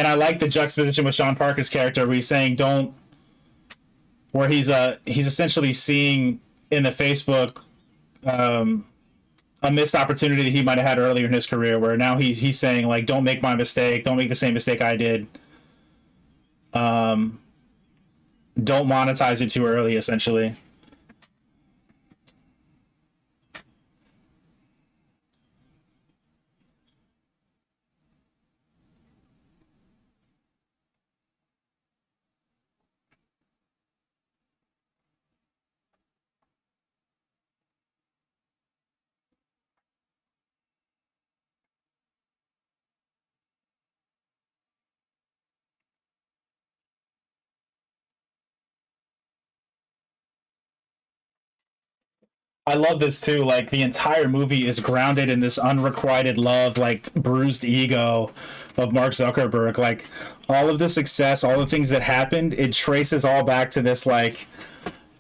I like the juxtaposition with Sean Parker's character where he's saying don't where he's essentially seeing in the Facebook um a missed opportunity that he might have had earlier in his career where now he's saying like don't make my mistake, don't make the same mistake I did. Um don't monetize it too early essentially. I love this too. Like the entire movie is grounded in this unrequited love, like bruised ego of Mark Zuckerberg. Like all of the success, all the things that happened, it traces all back to this like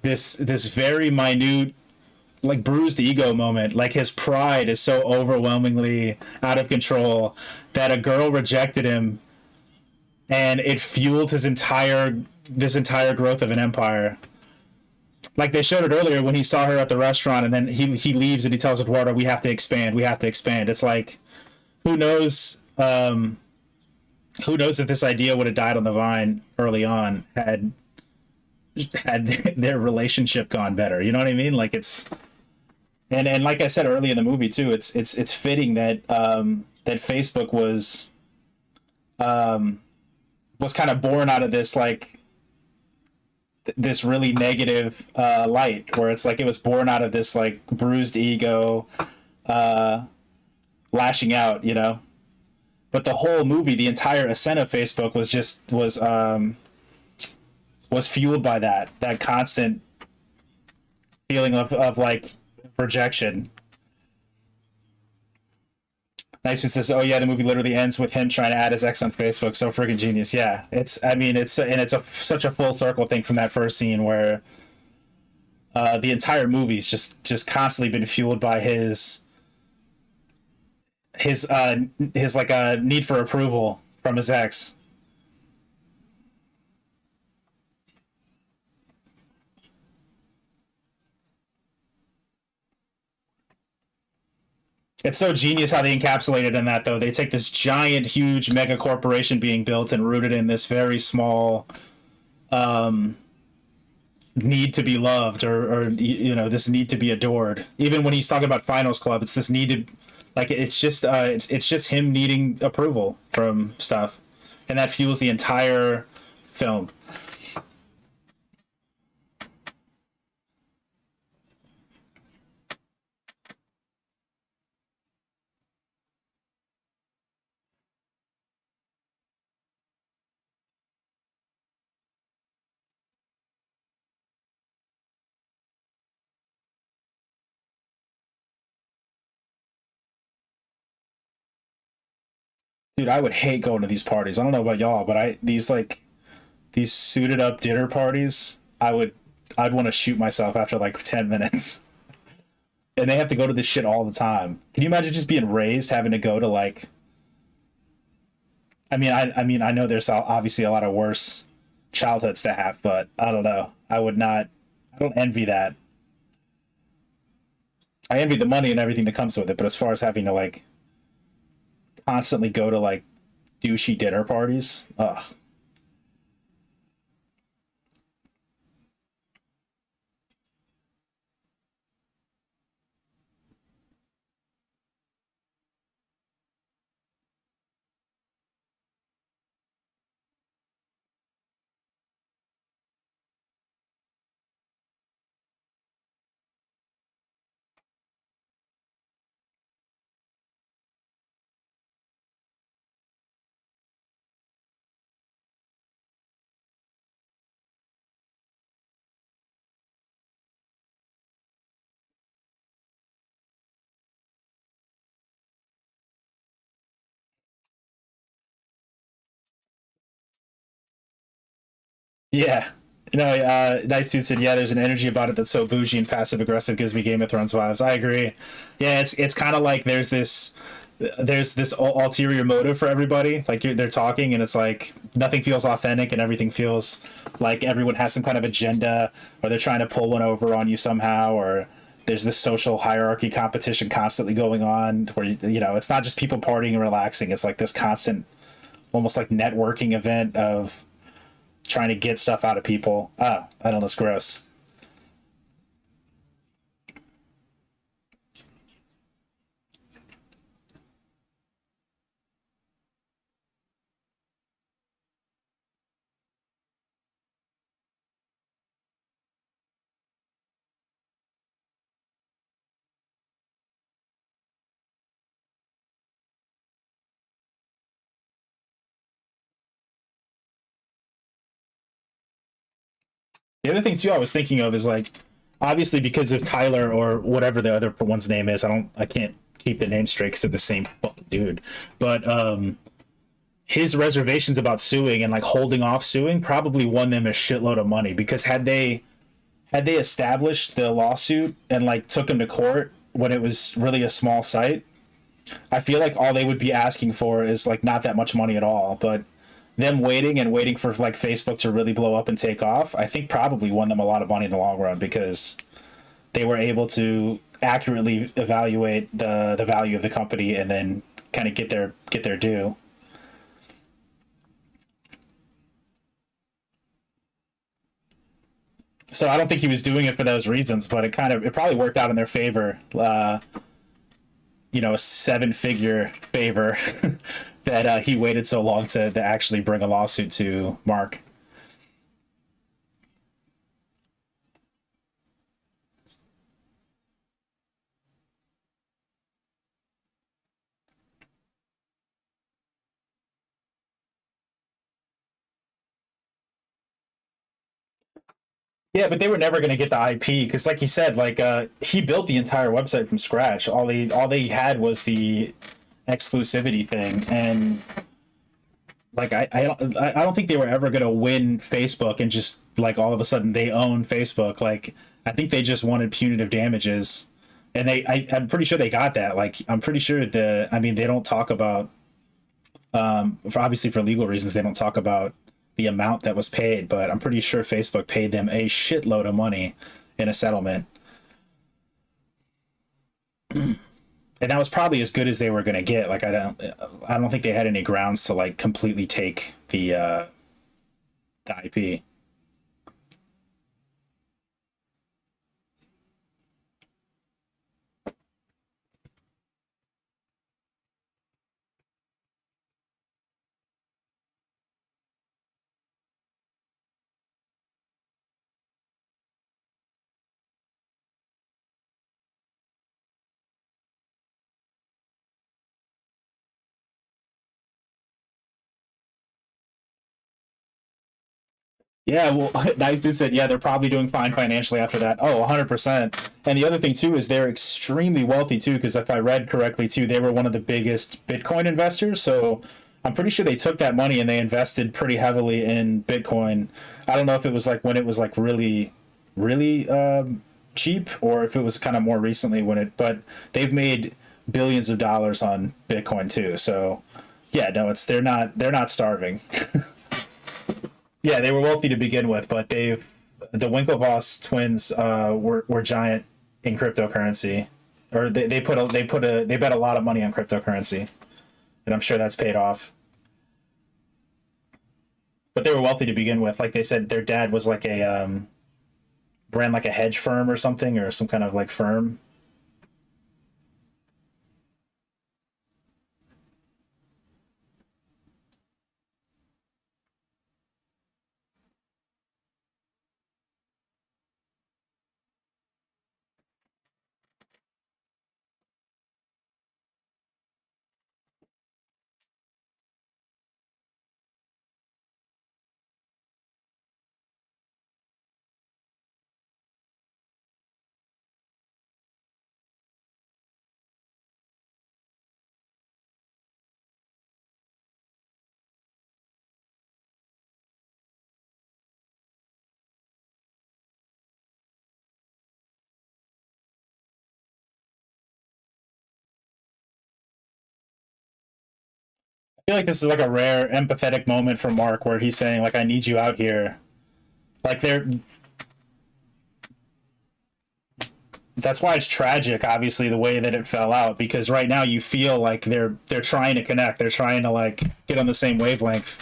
this very minute like bruised ego moment. Like his pride is so overwhelmingly out of control that a girl rejected him and it fueled his entire growth of an empire. Like they showed it earlier when he saw her at the restaurant and then he leaves and he tells Eduardo, we have to expand. It's like who knows who knows if this idea would have died on the vine early on had their relationship gone better. You know what I mean? Like it's and like I said early in the movie too, it's fitting that that Facebook was kind of born out of this like this really negative light where it's like it was born out of this like bruised ego uh lashing out. But the whole movie, the entire ascent of Facebook was fueled by that constant feeling of like rejection. Nice one says, "Oh yeah, the movie literally ends with him trying to add his ex on Facebook. So freaking genius." Yeah, I mean, such a full circle thing from that first scene where the entire movie's just constantly been fueled by his like a need for approval from his ex. It's so genius how they encapsulate it in that, though. They take this giant, huge mega corporation being built and root it in this very small need to be loved, or this need to be adored. Even when he's talking about Finals Club, it's this need to, like, it's just him needing approval from stuff, and that fuels the entire film. Dude, I would hate going to these parties. I don't know about y'all, but I these like these suited up dinner parties, I'd want to shoot myself after like 10 minutes. And they have to go to this shit all the time. Can you imagine just being raised having to go to like, I mean I know there's obviously a lot of worse childhoods to have, but I don't know. I would not. I don't envy that. I envy the money and everything that comes with it, but as far as having to like constantly go to like douchey dinner parties, ugh. Yeah. Nice dude said, yeah, there's an energy about it that's so bougie and passive aggressive, gives me Game of Thrones vibes. I agree. Yeah, it's kind of like there's this ulterior motive for everybody. Like they're talking, and it's like nothing feels authentic, and everything feels like everyone has some kind of agenda, or they're trying to pull one over on you somehow, or there's this social hierarchy competition constantly going on, where it's not just people partying and relaxing. It's like this constant, almost like networking event of trying to get stuff out of people. Oh, I don't know, it's gross. The other thing too I was thinking of is like, obviously because of Tyler or whatever the other one's name is, I can't keep the name straight because they're the same fucking dude. But his reservations about suing and like holding off suing probably won them a shitload of money, because had they established the lawsuit and like took him to court when it was really a small site, I feel like all they would be asking for is like not that much money at all. But them waiting and waiting for like Facebook to really blow up and take off, I think probably won them a lot of money in the long run, because they were able to accurately evaluate the value of the company and then kind of get their due. So I don't think he was doing it for those reasons, but it probably worked out in their favor. A 7-figure favor that he waited so long to actually bring a lawsuit to Mark. Yeah, but they were never going to get the IP because, like you said, like he built the entire website from scratch. All they had was the exclusivity thing, and like I don't think they were ever going to win Facebook and just like all of a sudden they own Facebook. Like I think they just wanted punitive damages, and I'm pretty sure they got that. Like I'm pretty sure I mean they don't talk about, for obviously for legal reasons they don't talk about the amount that was paid, but I'm pretty sure Facebook paid them a shitload of money in a settlement. and that was probably as good as they were going to get. Like I don't think they had any grounds to like completely take the IP. Yeah, well, Nice Dude said, yeah, they're probably doing fine financially after that. Oh, 100%. And the other thing, too, is they're extremely wealthy, too, because if I read correctly, too, they were one of the biggest Bitcoin investors. So I'm pretty sure they took that money and they invested pretty heavily in Bitcoin. I don't know if it was like when it was like really, really cheap or if it was kind of more recently when but they've made billions of dollars on Bitcoin, too. So yeah, no, they're not starving. Yeah, they were wealthy to begin with, but the Winklevoss twins were giant in cryptocurrency, or they bet a lot of money on cryptocurrency, and I'm sure that's paid off. But they were wealthy to begin with. Like they said, their dad was like a ran like a hedge firm or something, or some kind of like firm. I feel like this is like a rare empathetic moment for Mark, where he's saying like, "I need you out here." Like they're that's why it's tragic, obviously, the way that it fell out, because right now you feel like they're trying to connect, they're trying to like get on the same wavelength.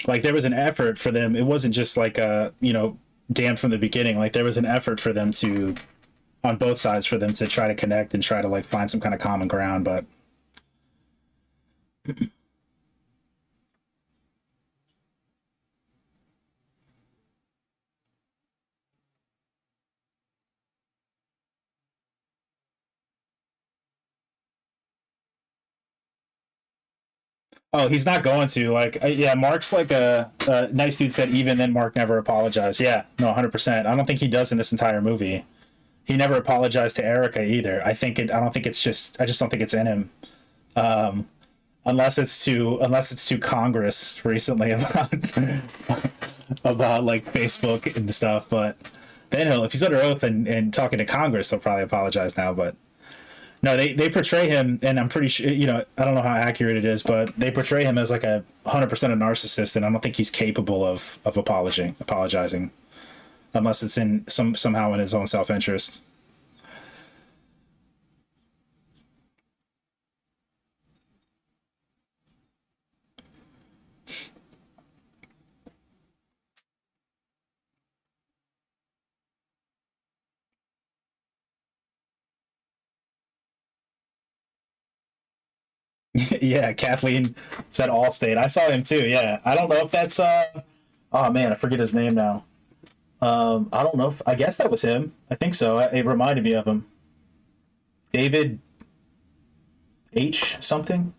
Like there was an effort for them. It wasn't just like damn from the beginning. Like there was an effort for them to on both sides for them to try to connect and try to like find some kind of common ground. But oh, he's not going to like yeah. Mark's like a nice dude said. Even then, Mark never apologized. Yeah, no, 100%. I don't think he does in this entire movie. He never apologized to Erica either. I don't think it's just. I just don't think it's in him. Unless it's to Congress recently about about like Facebook and stuff. But then if he's under oath and talking to Congress, he'll probably apologize now. But no, they portray him, and I'm pretty sure I don't know how accurate it is, but they portray him as like 100% a narcissist, and I don't think he's capable of apologizing unless it's in somehow in his own self interest. Yeah, Kathleen said Allstate. I saw him too. Yeah, I don't know if that's oh man, I forget his name now. I don't know if I guess that was him. I think so. It reminded me of him. David H something.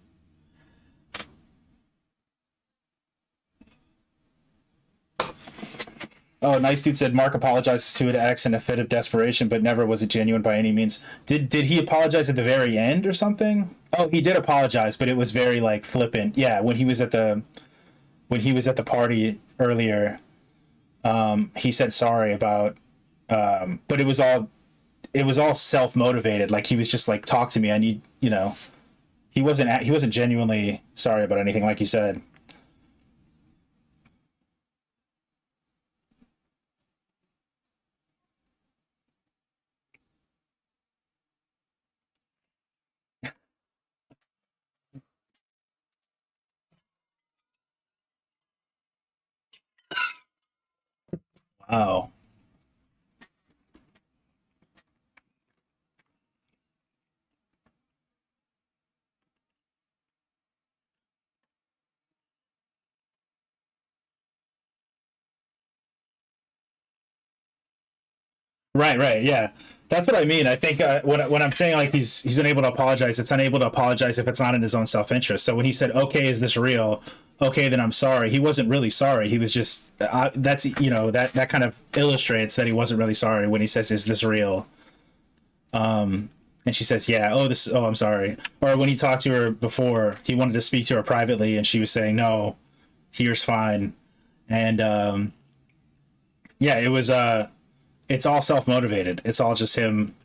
Oh, nice dude said Mark apologizes to an ex in a fit of desperation, but never was it genuine by any means. Did he apologize at the very end or something? Oh, he did apologize, but it was very like flippant. Yeah, when he was at the party earlier, he said sorry about but it was all self motivated. Like he was just like, talk to me. I need he wasn't genuinely sorry about anything, like you said. Oh, right, right, yeah. That's what I mean. I think when I'm saying like he's unable to apologize, it's unable to apologize if it's not in his own self interest. So when he said, "Okay, is this real?" Okay, then I'm sorry. He wasn't really sorry. He was just that's that kind of illustrates that he wasn't really sorry when he says, "Is this real?" And she says, "Yeah." Oh, this. Oh, I'm sorry. Or when he talked to her before, he wanted to speak to her privately, and she was saying, "No, here's fine." And yeah, it was. It's all self motivated. It's all just him.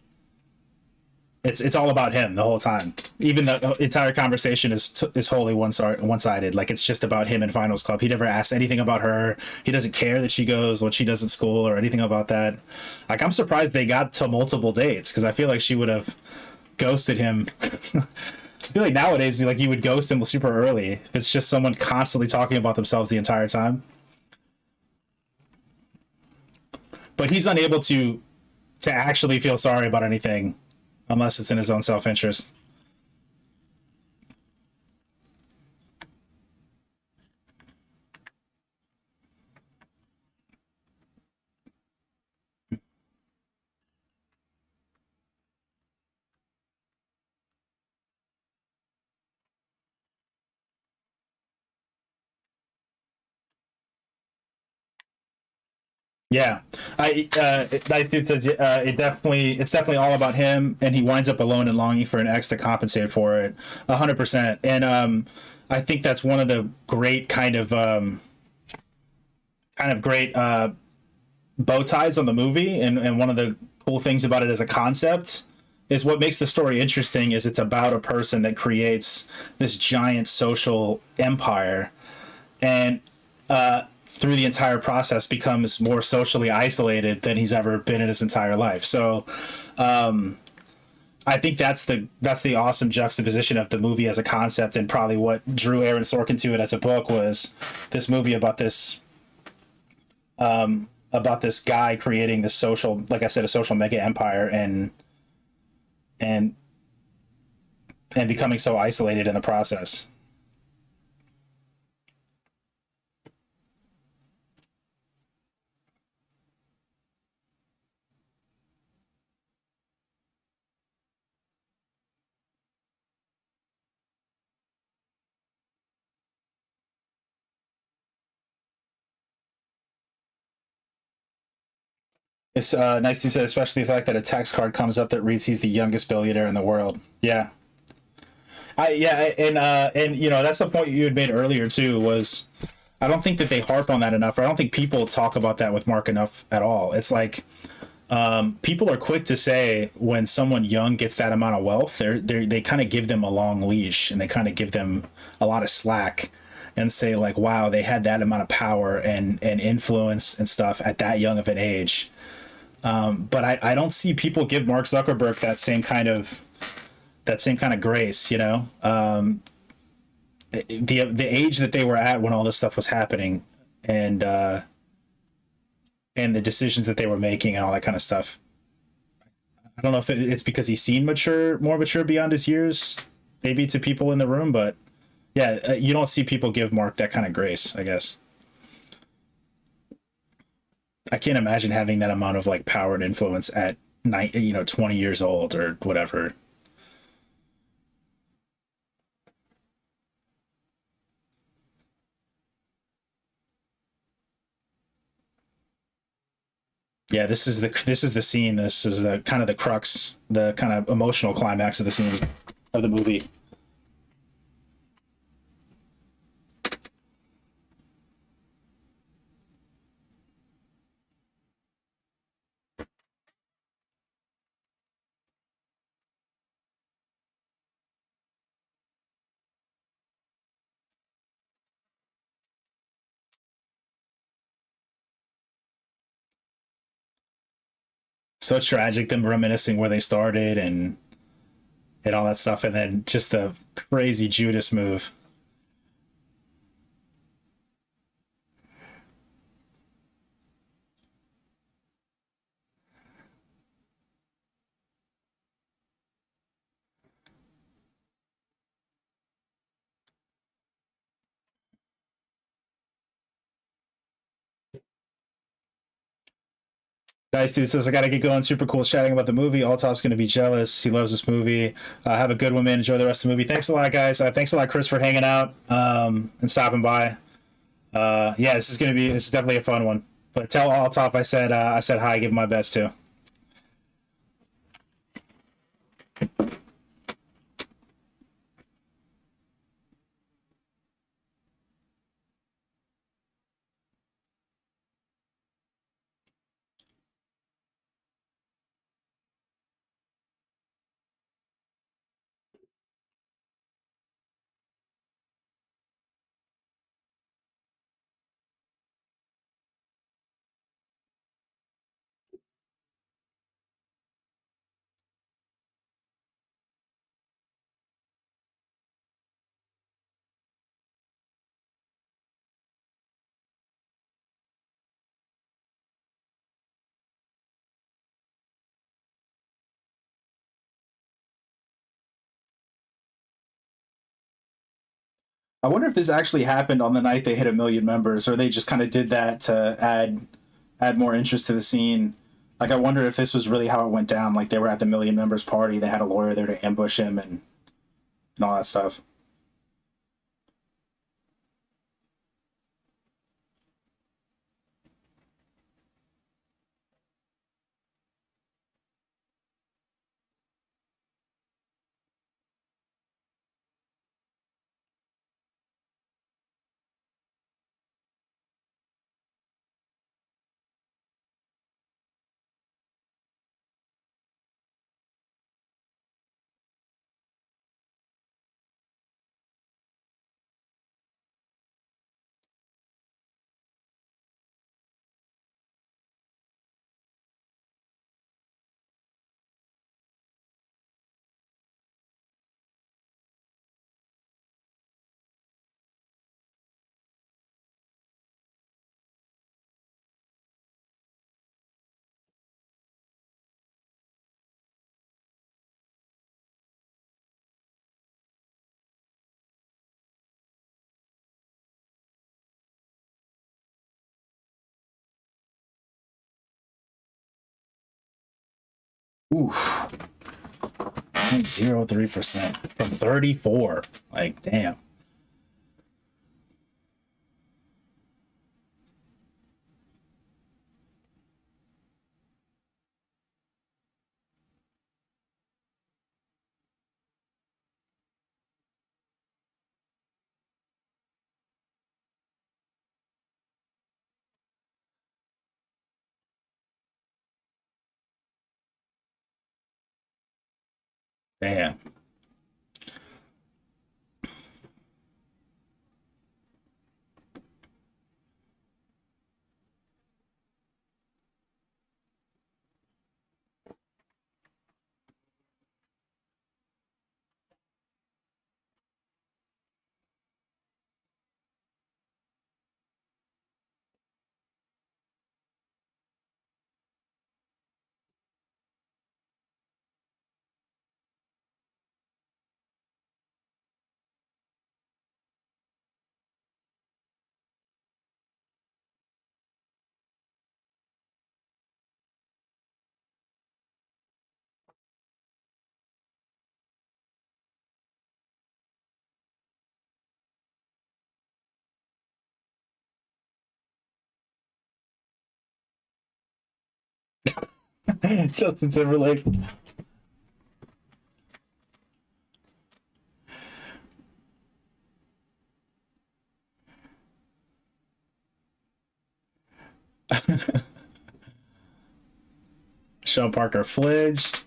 It's all about him the whole time. Even the entire conversation is wholly one sided. Like it's just about him and Finals Club. He never asks anything about her. He doesn't care that she goes what she does in school or anything about that. Like I'm surprised they got to multiple dates because I feel like she would have ghosted him. I feel like nowadays like you would ghost him super early. If it's just someone constantly talking about themselves the entire time. But he's unable to actually feel sorry about anything unless it's in his own self interest. Yeah, I think it's definitely all about him, and he winds up alone and longing for an ex to compensate for it, 100%. And I think that's one of the great kind of great bow ties on the movie, and one of the cool things about it as a concept is what makes the story interesting is it's about a person that creates this giant social empire and through the entire process becomes more socially isolated than he's ever been in his entire life. So I think that's the awesome juxtaposition of the movie as a concept and probably what drew Aaron Sorkin to it as a book was this movie about this guy creating this social, like I said, a social mega empire and and becoming so isolated in the process. It's nice to say, especially the fact that a text card comes up that reads he's the youngest billionaire in the world. Yeah, and that's the point you had made earlier too. Was I don't think that they harp on that enough. I don't think people talk about that with Mark enough at all. It's like people are quick to say when someone young gets that amount of wealth, they kind of give them a long leash and they kind of give them a lot of slack and say like, wow, they had that amount of power and influence and stuff at that young of an age. But I don't see people give Mark Zuckerberg that same kind of grace, the age that they were at when all this stuff was happening, and and the decisions that they were making and all that kind of stuff. I don't know if it's because he's seen more mature beyond his years, maybe to people in the room, but yeah, you don't see people give Mark that kind of grace. I guess I can't imagine having that amount of like power and influence at 20 years old or whatever. Yeah, this is the scene. This is the kind of the crux, the kind of emotional climax of the scene of the movie. So tragic, them reminiscing where they started and all that stuff, and then just the crazy Judas move. Guys, dude says I gotta get going. Super cool chatting about the movie. Altop's gonna be jealous. He loves this movie. Have a good one, man. Enjoy the rest of the movie. Thanks a lot, guys. Thanks a lot, Chris, for hanging out and stopping by. Yeah, this is definitely a fun one. But tell Altop I said hi. Give him my best too. I wonder if this actually happened on the night they hit 1 million members, or they just kind of did that to add more interest to the scene. Like, I wonder if this was really how it went down. Like, they were at the 1 million members party, they had a lawyer there to ambush him and all that stuff. Oof, 0.03% from 34. Like, damn. Damn. Justin Timberlake. Sean Parker fledged.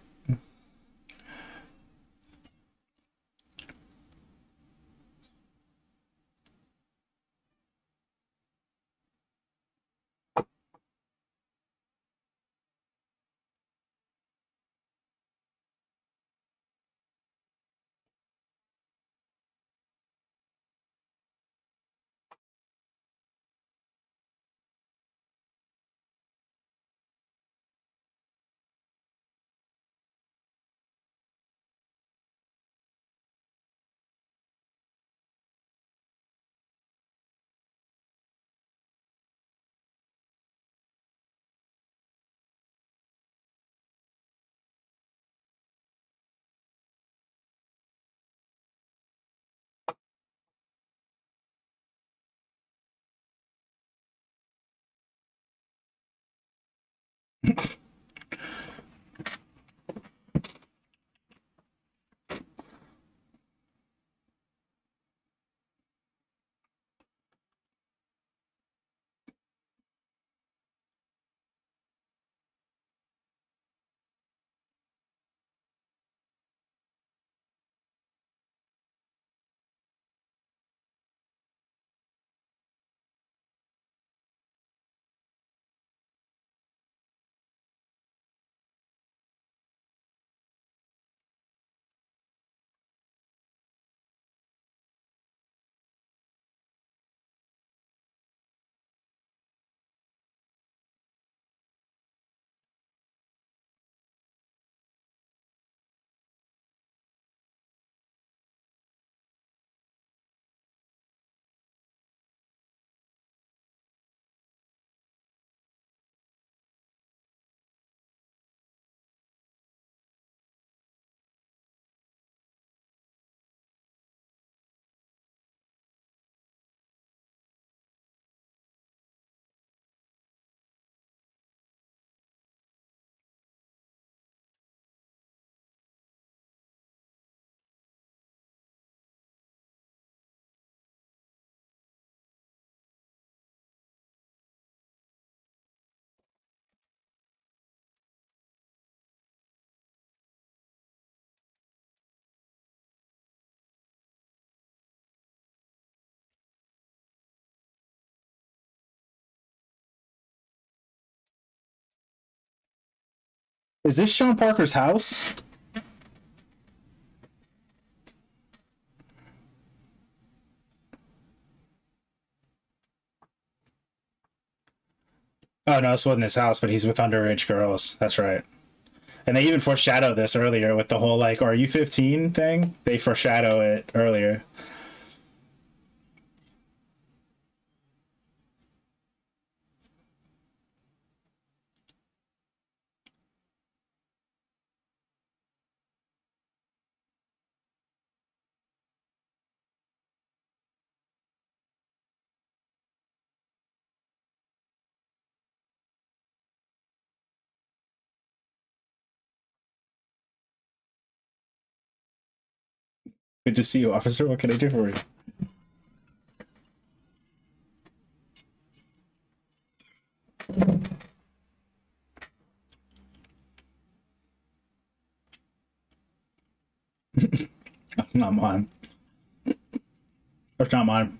Is this Sean Parker's house? Oh no, this wasn't his house, but he's with underage girls. That's right. And they even foreshadow this earlier with the whole like, "Are you 15?" thing. They foreshadow it earlier. Good to see you, officer. What can I do for you? Not mine. That's not mine.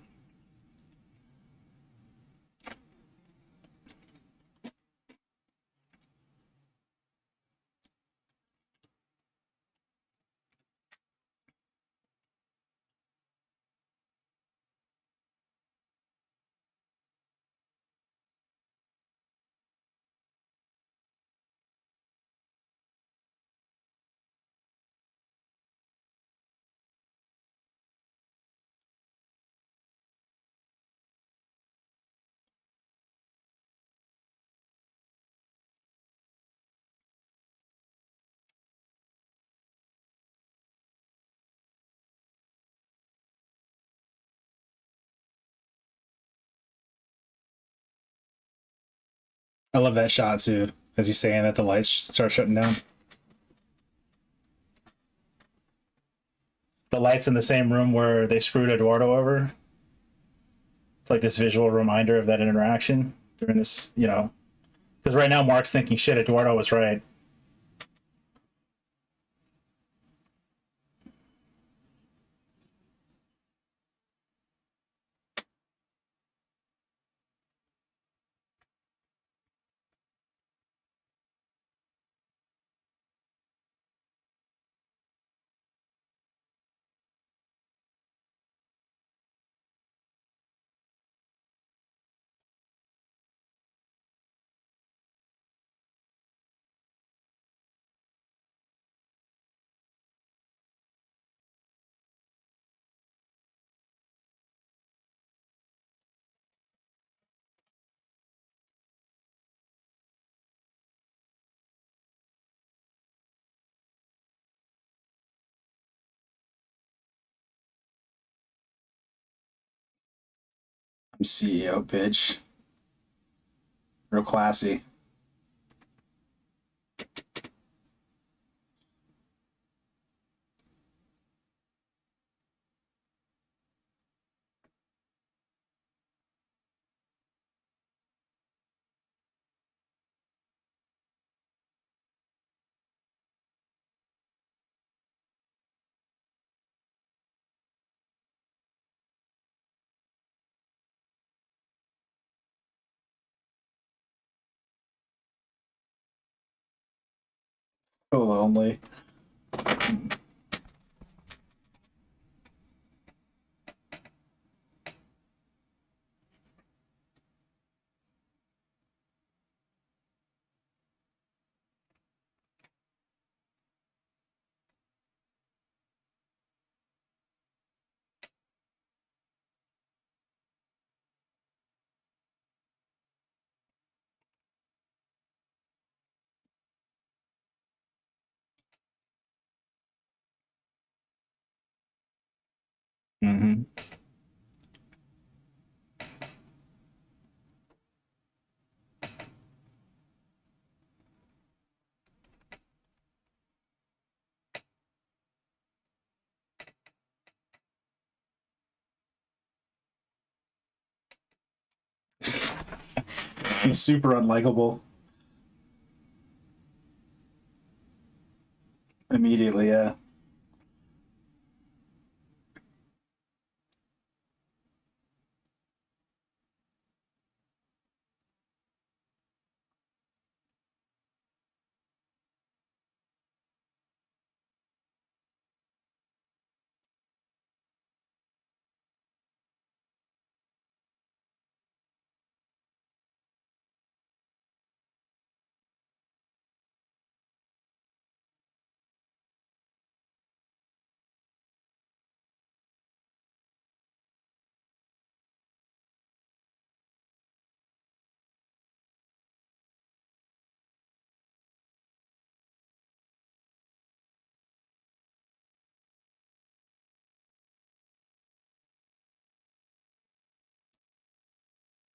I love that shot too, as he's saying that the lights start shutting down. The lights in the same room where they screwed Eduardo over. It's like this visual reminder of that interaction during this, because right now Mark's thinking, shit, Eduardo was right. I'm CEO, bitch. Real classy. So lonely. Hmm. He's super unlikable immediately. Yeah.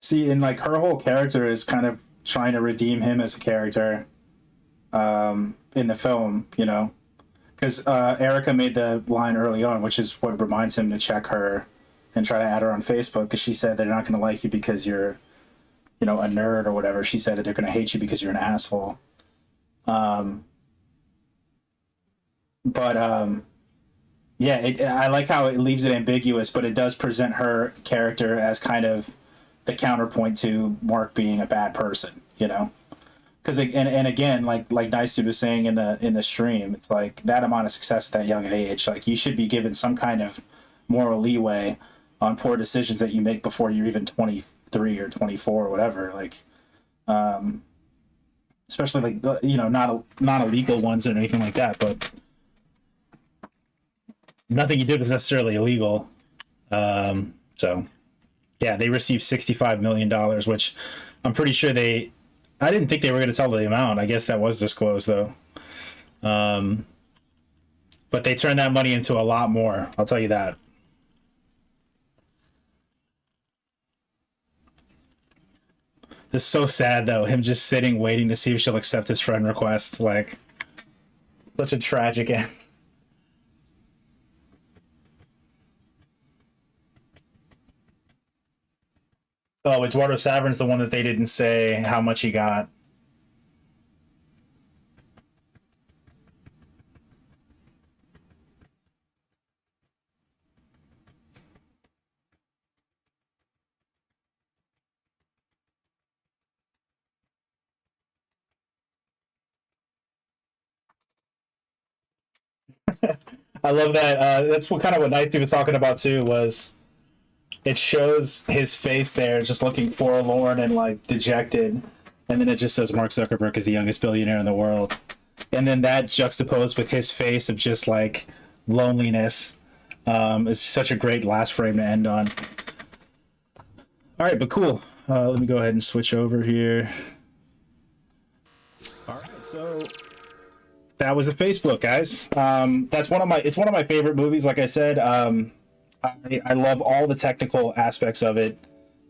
See, and like her whole character is kind of trying to redeem him as a character in the film, you know, because Erica made the line early on, which is what reminds him to check her and try to add her on Facebook because she said they're not going to like you because you're, you know, a nerd or whatever. She said that they're going to hate you because you're an asshole. Um, but yeah, I like how it leaves it ambiguous, but it does present her character as kind of the counterpoint to Mark being a bad person, you know. Because and again, like Nice was saying in the stream, it's like that amount of success at that young an age, like you should be given some kind of moral leeway on poor decisions that you make before you're even 23 or 24 or whatever. Like, especially like you know not illegal ones or anything like that, but nothing you did was necessarily illegal. So yeah, they received $65 million, which I'm pretty sure they. I didn't think they were going to tell the amount. I guess that was disclosed though. But they turned that money into a lot more. I'll tell you that. It's so sad though. Him just sitting, waiting to see if she'll accept his friend request. Like such a tragic end. Oh, Eduardo Savern's the one that they didn't say how much he got. I love that. That's what kind of what Nice was talking about too. Was it shows his face there, just looking forlorn and like dejected, and then it just says Mark Zuckerberg is the youngest billionaire in the world, and then that juxtaposed with his face of just like loneliness is such a great last frame to end on. All right, but cool. Let me go ahead and switch over here. All right, so that was a Facebook, guys. That's one of my. It's one of my favorite movies. Like I said, I love all the technical aspects of it.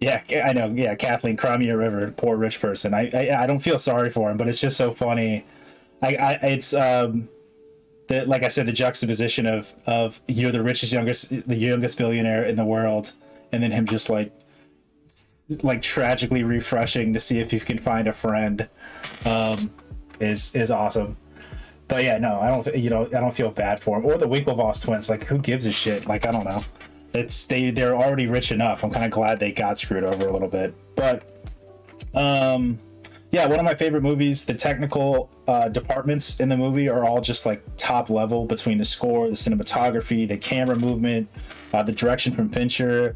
Yeah, I know. Yeah, Kathleen, cry me a river, poor rich person. I don't feel sorry for him, but it's just so funny. It's like I said, the juxtaposition of you're the youngest billionaire in the world, and then him just like tragically refreshing to see if you can find a friend, is awesome. But yeah, no, I don't feel bad for him or the Winklevoss twins. Like, who gives a shit? Like, I don't know. They're already rich enough. I'm kind of glad they got screwed over a little bit. But Yeah, one of my favorite movies. The technical departments in the movie are all just like top level, between the score, the cinematography, the camera movement, the direction from Fincher.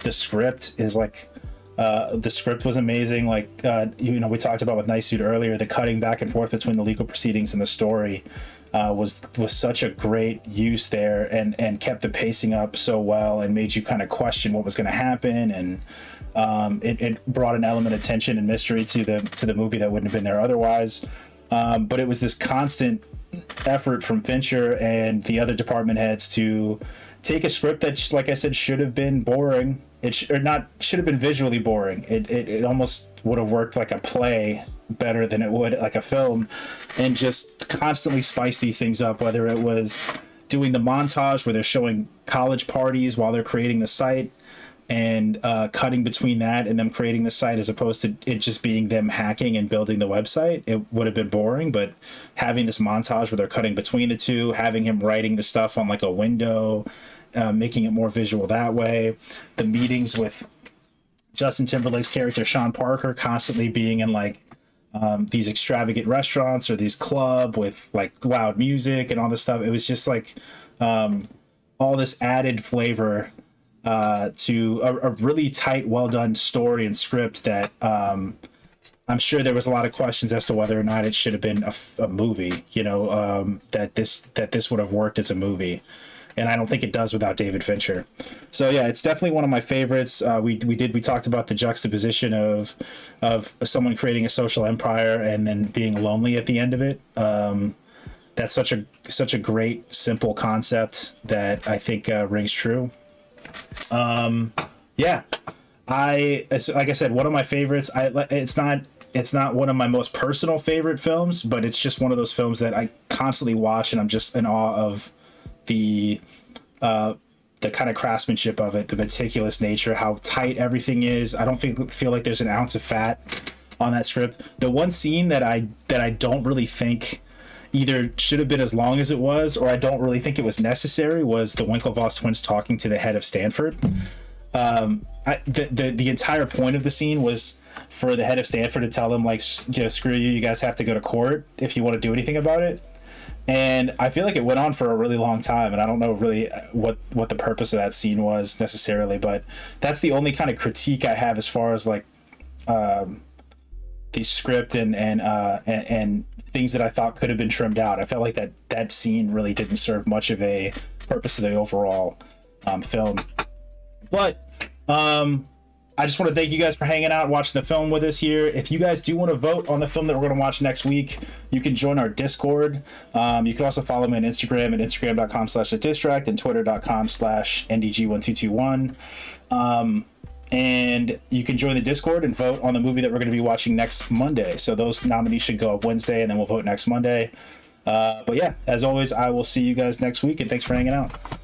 The script is like, the script was amazing. Like, we talked about with Nice Suit earlier, the cutting back and forth between the legal proceedings and the story was such a great use there, and kept the pacing up so well, and made you kind of question what was going to happen. And it brought an element of tension and mystery to the movie that wouldn't have been there otherwise. But it was this constant effort from Fincher and the other department heads to take a script that, like I said, should have been boring. Should have been visually boring. It almost would have worked like a play better than it would like a film, and just constantly spice these things up, whether it was doing the montage where they're showing college parties while they're creating the site, and cutting between that and them creating the site, as opposed to it just being them hacking and building the website. It would have been boring, but having this montage where they're cutting between the two, having him writing the stuff on like a window, making it more visual that way. The meetings with Justin Timberlake's character Sean Parker constantly being in like these extravagant restaurants or these club with like loud music and all this stuff. It was just like all this added flavor to a really tight, well done story and script that I'm sure there was a lot of questions as to whether or not it should have been a movie. That this would have worked as a movie. And I don't think it does without David Fincher. So yeah, it's definitely one of my favorites. We talked about the juxtaposition of someone creating a social empire and then being lonely at the end of it. That's such a great, simple concept that I think rings true. Yeah, like I said, one of my favorites. It's not one of my most personal favorite films, but it's just one of those films that I constantly watch, and I'm just in awe of the kind of craftsmanship of it, the meticulous nature, how tight everything is. I don't feel like there's an ounce of fat on that script. The one scene that I don't really think either should have been as long as it was, or I don't really think it was necessary, was the Winklevoss twins talking to the head of Stanford. The entire point of the scene was for the head of Stanford to tell them, like, screw you, you guys have to go to court if you want to do anything about it. And I feel like it went on for a really long time, and I don't know really what the purpose of that scene was necessarily, but that's the only kind of critique I have as far as like the script and things that I thought could have been trimmed out. I felt like that scene really didn't serve much of a purpose to the overall film. But I just want to thank you guys for hanging out, watching the film with us here. If you guys do want to vote on the film that we're going to watch next week, you can join our Discord. You can also follow me on Instagram at instagram.com/thedistract and twitter.com/ndg1221. And you can join the Discord and vote on the movie that we're going to be watching next Monday. So those nominees should go up Wednesday, and then we'll vote next Monday. But yeah, as always, I will see you guys next week, and thanks for hanging out.